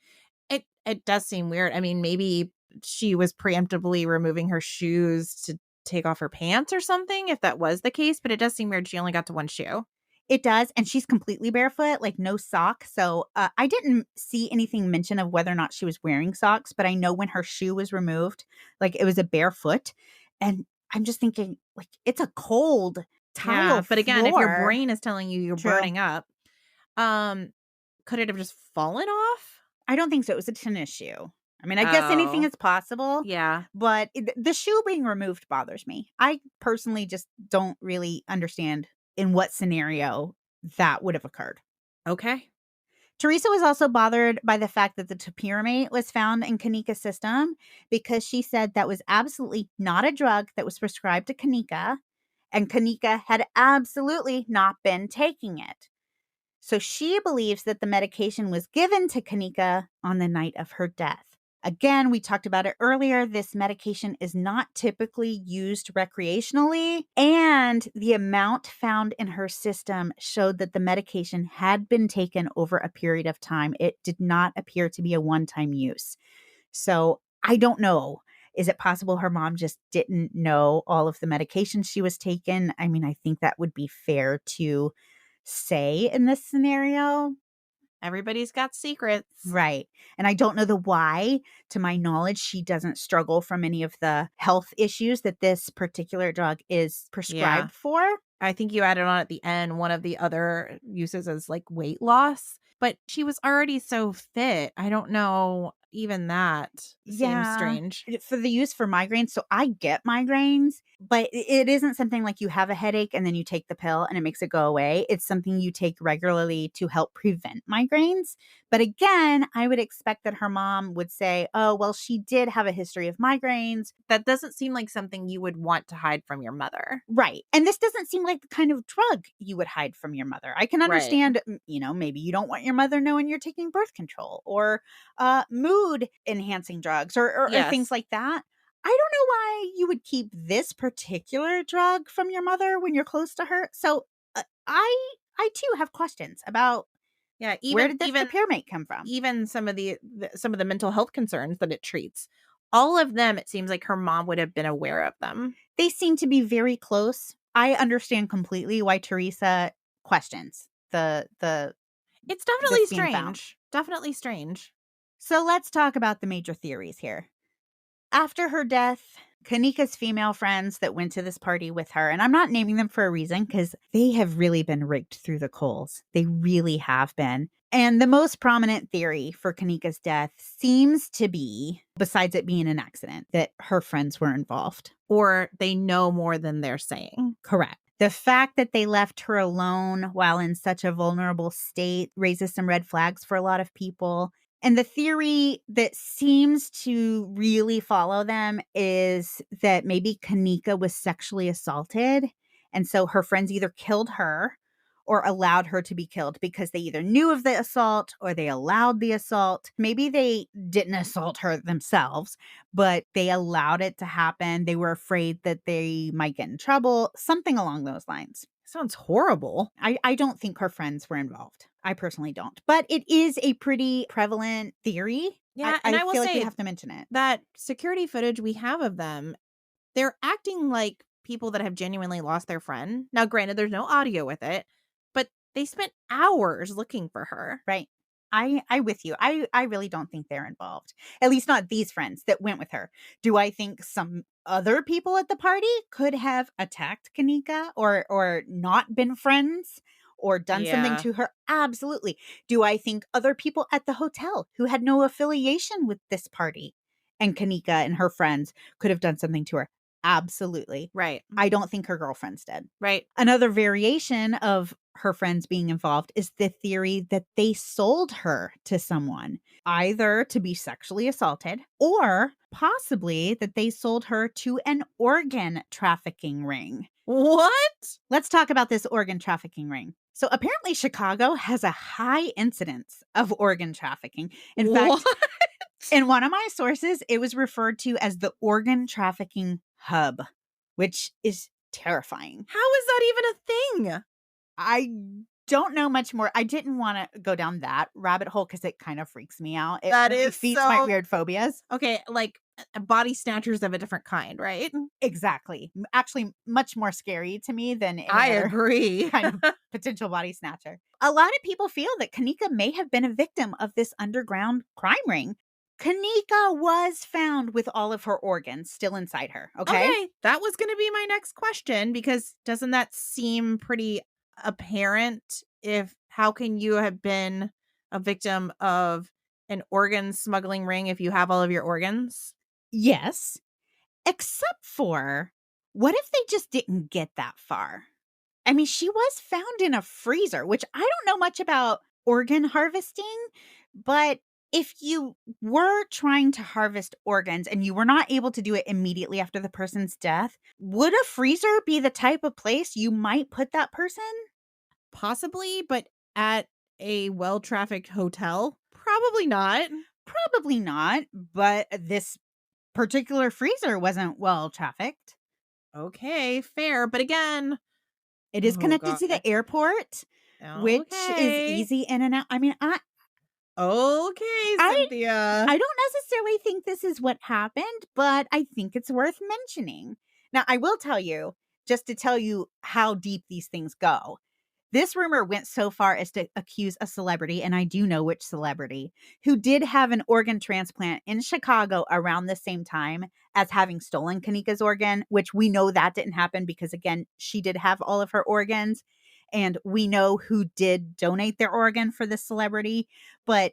It does seem weird. I mean, maybe she was preemptively removing her shoes to take off her pants or something, if that was the case. But it does seem weird she only got to one shoe. It does. And she's completely barefoot, like no sock. So I didn't see anything mention of whether or not she was wearing socks. But I know when her shoe was removed, like it was a barefoot. And I'm just thinking, like, it's a cold tile but again, floor. if your brain is telling you you're True. burning up, could it have just fallen off? I don't think so. It was a tennis shoe. I mean, I guess anything is possible. Yeah. But the shoe being removed bothers me. I personally just don't really understand in what scenario that would have occurred. Okay. Teresa was also bothered by the fact that the topiramate was found in Kenneka's system because she said that was absolutely not a drug that was prescribed to Kenneka, and Kenneka had absolutely not been taking it. So she believes that the medication was given to Kenneka on the night of her death. Again, we talked about it earlier. This medication is not typically used recreationally, and the amount found in her system showed that the medication had been taken over a period of time. It did not appear to be a one-time use. So I don't know. Is it possible her mom just didn't know all of the medications she was taking? I mean, I think that would be fair to say in this scenario. Everybody's got secrets. Right. And I don't know the why. To my knowledge, she doesn't struggle from any of the health issues that this particular drug is prescribed for. I think you added on at the end one of the other uses as like weight loss, but she was already so fit. I don't know. Even that seems strange. For the use for migraines. So I get migraines, but it isn't something like you have a headache and then you take the pill and it makes it go away. It's something you take regularly to help prevent migraines. But again, I would expect that her mom would say, oh, well, she did have a history of migraines. That doesn't seem like something you would want to hide from your mother. Right. And this doesn't seem like the kind of drug you would hide from your mother. I can understand, maybe you don't want your mother knowing you're taking birth control or mood enhancing drugs or things like that. I don't know why you would keep this particular drug from your mother when you're close to her. So I too have questions about where did this topiramate come from? Even some of the mental health concerns that it treats. All of them, it seems like her mom would have been aware of them. They seem to be very close. I understand completely why Teresa questions the It's definitely strange. Definitely strange. So let's talk about the major theories here. After her death, Kenneka's female friends that went to this party with her, and I'm not naming them for a reason because they have really been raked through the coals. They really have been. And the most prominent theory for Kenneka's death seems to be, besides it being an accident, that her friends were involved. Or they know more than they're saying. Correct. The fact that they left her alone while in such a vulnerable state raises some red flags for a lot of people. And the theory that seems to really follow them is that maybe Kenneka was sexually assaulted. And so her friends either killed her or allowed her to be killed because they either knew of the assault or they allowed the assault. Maybe they didn't assault her themselves, but they allowed it to happen. They were afraid that they might get in trouble, something along those lines. Sounds horrible. I don't think her friends were involved. I personally don't. But it is a pretty prevalent theory Yeah, and I I will feel like we say have to mention it. that security footage we have of them, they're acting like people that have genuinely lost their friend. Now, granted, there's no audio with it, but they spent hours looking for her. Right. I with you. I really don't think they're involved. At least not these friends that went with her. Do I think some other people at the party could have attacked Kenneka or not been friends or done something Yeah. to her? Absolutely. Do I think other people at the hotel who had no affiliation with this party and Kenneka and her friends could have done something to her? Absolutely. Right. I don't think her girlfriends did. Right. Another variation of her friends being involved is the theory that they sold her to someone, either to be sexually assaulted or possibly that they sold her to an organ trafficking ring. What? Let's talk about this organ trafficking ring. So apparently Chicago has a high incidence of organ trafficking. In What? fact, in one of my sources, it was referred to as the organ trafficking hub, which is terrifying. How is that even a thing? I don't know much more. I didn't want to go down that rabbit hole because it kind of freaks me out. It That really is feeds my so- weird phobias. Okay, like body snatchers of a different kind, right? Exactly. Actually, much more scary to me than any I other agree. kind of potential body snatcher. A lot of people feel that Kenneka may have been a victim of this underground crime ring. Kenneka was found with all of her organs still inside her. Okay. That was going to be my next question because doesn't that seem pretty apparent? If how can you have been a victim of an organ smuggling ring if you have all of your organs? Yes. Except for, what if they just didn't get that far? I mean, she was found in a freezer, which I don't know much about organ harvesting, but if you were trying to harvest organs and you were not able to do it immediately after the person's death, would a freezer be the type of place you might put that person? Possibly, but at a well-trafficked hotel? Probably not. Probably not, but this particular freezer wasn't well trafficked. Okay, fair. But again, It is oh, connected to God. the airport, which is Okay. easy in and out. I mean, Okay, Cynthia. I don't necessarily think this is what happened, but I think it's worth mentioning. Now, I will tell you, just to tell you how deep these things go. This rumor went so far as to accuse a celebrity, and I do know which celebrity, who did have an organ transplant in Chicago around the same time as having stolen Kenneka's organ, which we know that didn't happen because, again, she did have all of her organs. And we know who did donate their organ for this celebrity. But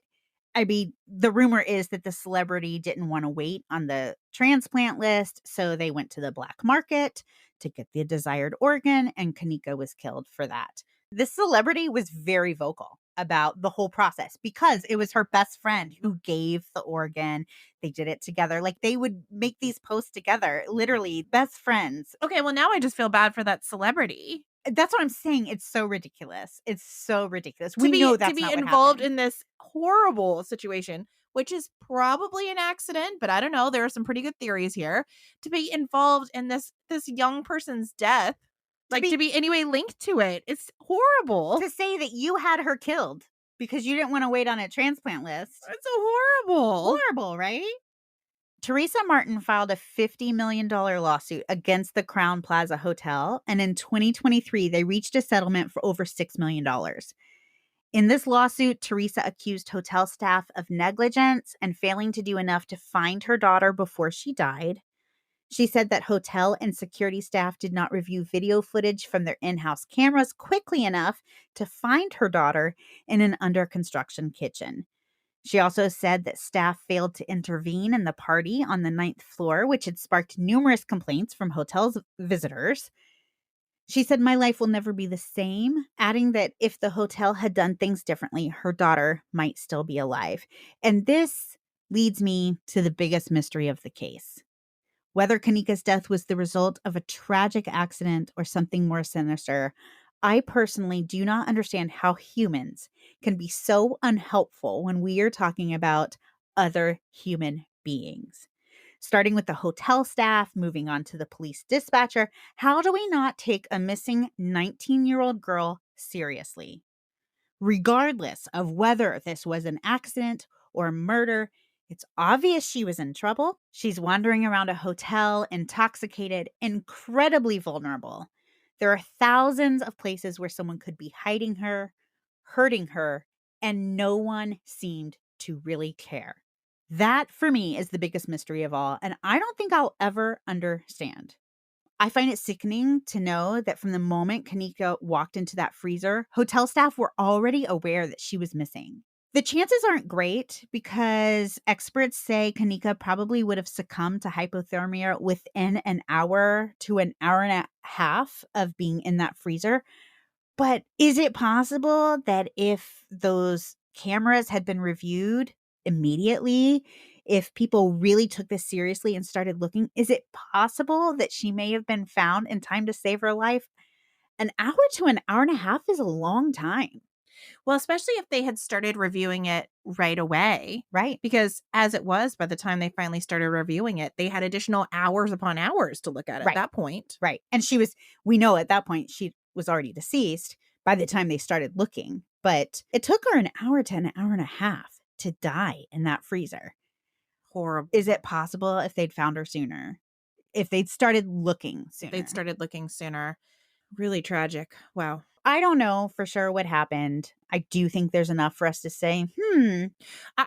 I mean, the rumor is that the celebrity didn't want to wait on the transplant list. So they went to the black market to get the desired organ, and Kenneka was killed for that. This celebrity was very vocal about the whole process because it was her best friend who gave the organ. They did it together. Like, they would make these posts together, literally best friends. Okay, well, now I just feel bad for that celebrity. That's what I'm saying. It's so ridiculous. It's so ridiculous. We know that's to be not what involved happened. in this horrible situation, which is probably an accident, but I don't know. There are some pretty good theories here. To be involved in this young person's death, to be anyway linked to it, it's horrible. To say that you had her killed because you didn't want to wait on a transplant list. It's horrible. Horrible, right? Teresa Martin filed a $50 million lawsuit against the Crown Plaza Hotel, and in 2023, they reached a settlement for over $6 million. In this lawsuit, Teresa accused hotel staff of negligence and failing to do enough to find her daughter before she died. She said that hotel and security staff did not review video footage from their in-house cameras quickly enough to find her daughter in an under-construction kitchen. She also said that staff failed to intervene in the party on the 9th floor, which had sparked numerous complaints from hotel's visitors. She said, "My life will never be the same," adding that if the hotel had done things differently, her daughter might still be alive. And this leads me to the biggest mystery of the case. Whether Kenneka's death was the result of a tragic accident or something more sinister, I personally do not understand how humans can be so unhelpful when we are talking about other human beings. Starting with the hotel staff, moving on to the police dispatcher, how do we not take a missing 19-year-old girl seriously? Regardless of whether this was an accident or murder, It's obvious she was in trouble. She's wandering around a hotel, intoxicated, incredibly vulnerable. There are thousands of places where someone could be hiding her, hurting her, and no one seemed to really care. That, for me, is the biggest mystery of all, and I don't think I'll ever understand. I find it sickening to know that from the moment Kenneka walked into that freezer, hotel staff were already aware that she was missing. The chances aren't great because experts say Kenneka probably would have succumbed to hypothermia within an hour to an hour and a half of being in that freezer. But is it possible that if those cameras had been reviewed immediately, if people really took this seriously and started looking, is it possible that she may have been found in time to save her life? An hour to an hour and a half is a long time. Well, especially if they had started reviewing it right away. Right. Because as it was, by the time they finally started reviewing it, they had additional hours upon hours to look at it Right. at that point. Right. And we know at that point she was already deceased by the time they started looking. But it took her an hour to an hour and a half to die in that freezer. Horrible. Is it possible if they'd found her sooner? If they'd started looking sooner? They'd started looking sooner. Really tragic. Wow. I don't know for sure what happened. I do think there's enough for us to say,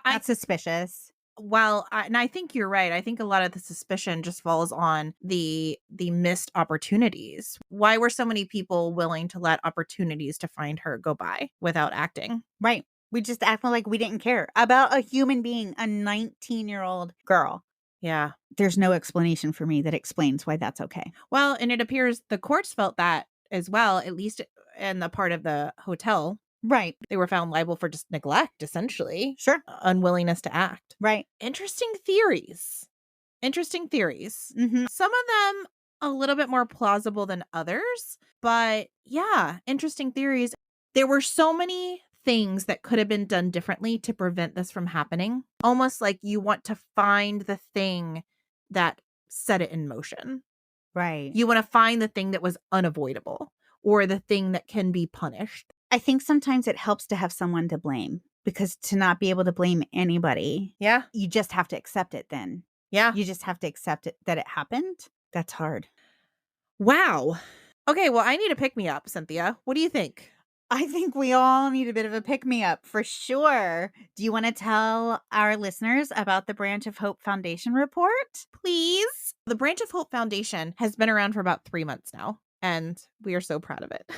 that's suspicious. Well, and I think you're right. I think a lot of the suspicion just falls on the missed opportunities. Why were so many people willing to let opportunities to find her go by without acting? Right. We just acted like we didn't care about a human being, a 19-year-old girl. Yeah. There's no explanation for me that explains why that's okay. Well, and it appears the courts felt that as well, at least in the part of the hotel. Right. They were found liable for just neglect, essentially. Sure. Unwillingness to act. Right. Interesting theories. Mm-hmm. Some of them a little bit more plausible than others. But yeah, interesting theories. There were so many things that could have been done differently to prevent this from happening. Almost like you want to find the thing that set it in motion. Right. You want to find the thing that was unavoidable or the thing that can be punished. I think sometimes it helps to have someone to blame, because to not be able to blame anybody, Yeah. you just have to accept it then. Yeah. You just have to accept it that it happened. That's hard. Wow. Okay, well, I need a pick-me-up, Cynthia. What do you think? I think we all need a bit of a pick-me-up for sure. Do you want to tell our listeners about the Branch of Hope Foundation report? Please. The Branch of Hope Foundation has been around for about 3 months now, and we are so proud of it.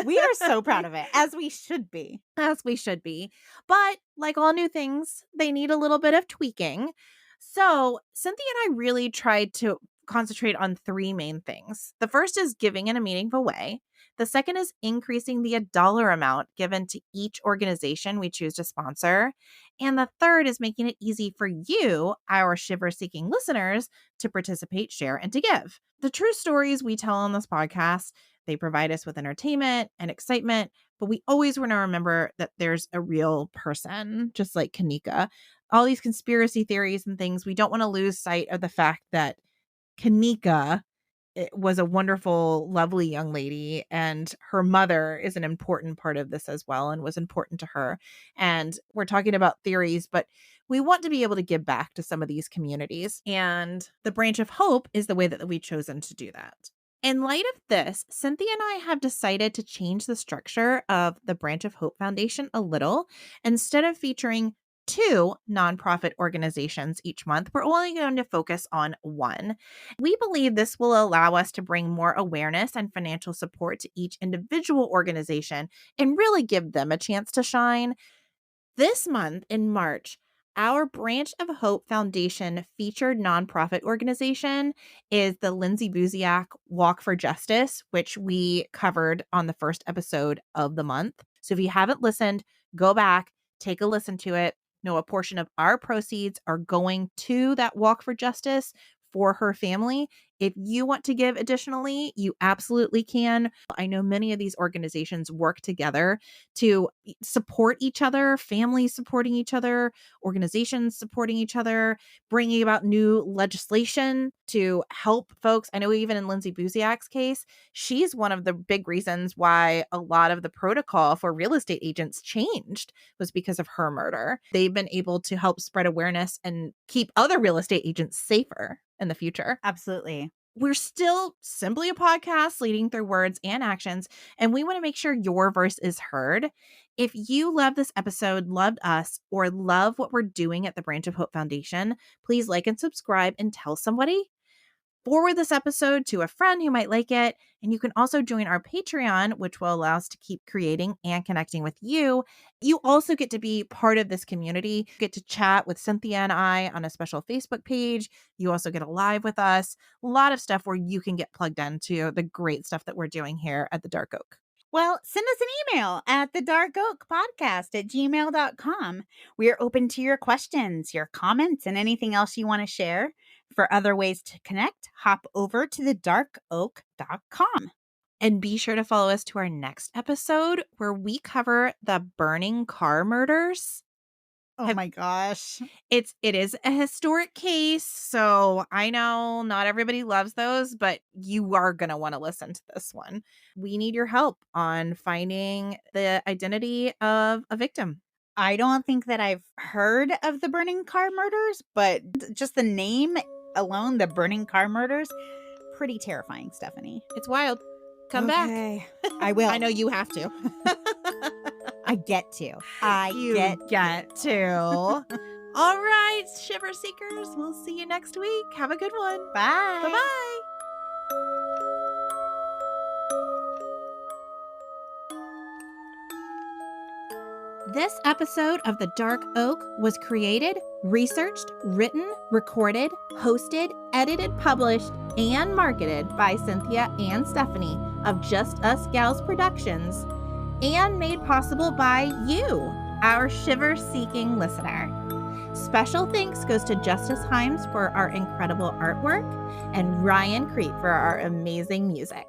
We are so proud of it, as we should be. As we should be. But like all new things, they need a little bit of tweaking. So Cynthia and I really tried to concentrate on 3 main things. The first is giving in a meaningful way. The second is increasing the dollar amount given to each organization we choose to sponsor. And the third is making it easy for you, our shiver-seeking listeners, to participate, share, and to give. The true stories we tell on this podcast, they provide us with entertainment and excitement, but we always want to remember that there's a real person, just like Kenneka. All these conspiracy theories and things, we don't want to lose sight of the fact that Kenneka was a wonderful, lovely young lady, and her mother is an important part of this as well and was important to her. And we're talking about theories, but we want to be able to give back to some of these communities. And the Branch of Hope is the way that we've chosen to do that. In light of this, Cynthia and I have decided to change the structure of the Branch of Hope Foundation a little. Instead of featuring 2 nonprofit organizations each month, we're only going to focus on 1. We believe this will allow us to bring more awareness and financial support to each individual organization and really give them a chance to shine. This month in March, our Branch of Hope Foundation featured nonprofit organization is the Lindsay Buziak Walk for Justice, which we covered on the first episode of the month. So if you haven't listened, go back, take a listen to it. Know a portion of our proceeds are going to that Walk for Justice for her family, If you want to give additionally, you absolutely can. I know many of these organizations work together to support each other, families supporting each other, organizations supporting each other, bringing about new legislation to help folks. I know even in Lindsay Buziak's case, she's one of the big reasons why a lot of the protocol for real estate agents changed was because of her murder. They've been able to help spread awareness and keep other real estate agents safer in the future. Absolutely. We're still simply a podcast leading through words and actions, and we want to make sure your voice is heard. If you love this episode, loved us, or love what we're doing at the Branch of Hope Foundation, please like and subscribe and tell somebody. Forward this episode to a friend who might like it. And you can also join our Patreon, which will allow us to keep creating and connecting with you. You also get to be part of this community. You get to chat with Cynthia and I on a special Facebook page. You also get a live with us. A lot of stuff where you can get plugged into the great stuff that we're doing here at the Dark Oak. Well, send us an email at thedarkoakpodcast@gmail.com. We are open to your questions, your comments, and anything else you want to share. For other ways to connect, hop over to thedarkoak.com. And be sure to follow us to our next episode where we cover the burning car murders. Oh my gosh. It is a historic case, so I know not everybody loves those, but you are going to want to listen to this one. We need your help on finding the identity of a victim. I don't think that I've heard of the burning car murders, but just the name alone, the burning car murders, pretty terrifying, Stephanie. It's wild. Come back. I will. I know you have to. I get to. You get to. All right, Shiver Seekers. We'll see you next week. Have a good one. Bye. Bye-bye. This episode of The Dark Oak was created, researched, written, recorded, hosted, edited, published, and marketed by Cynthia and Stephanie of Just Us Gals Productions, and made possible by you, our shiver-seeking listener. Special thanks goes to Justice Himes for our incredible artwork and Ryan Creep for our amazing music.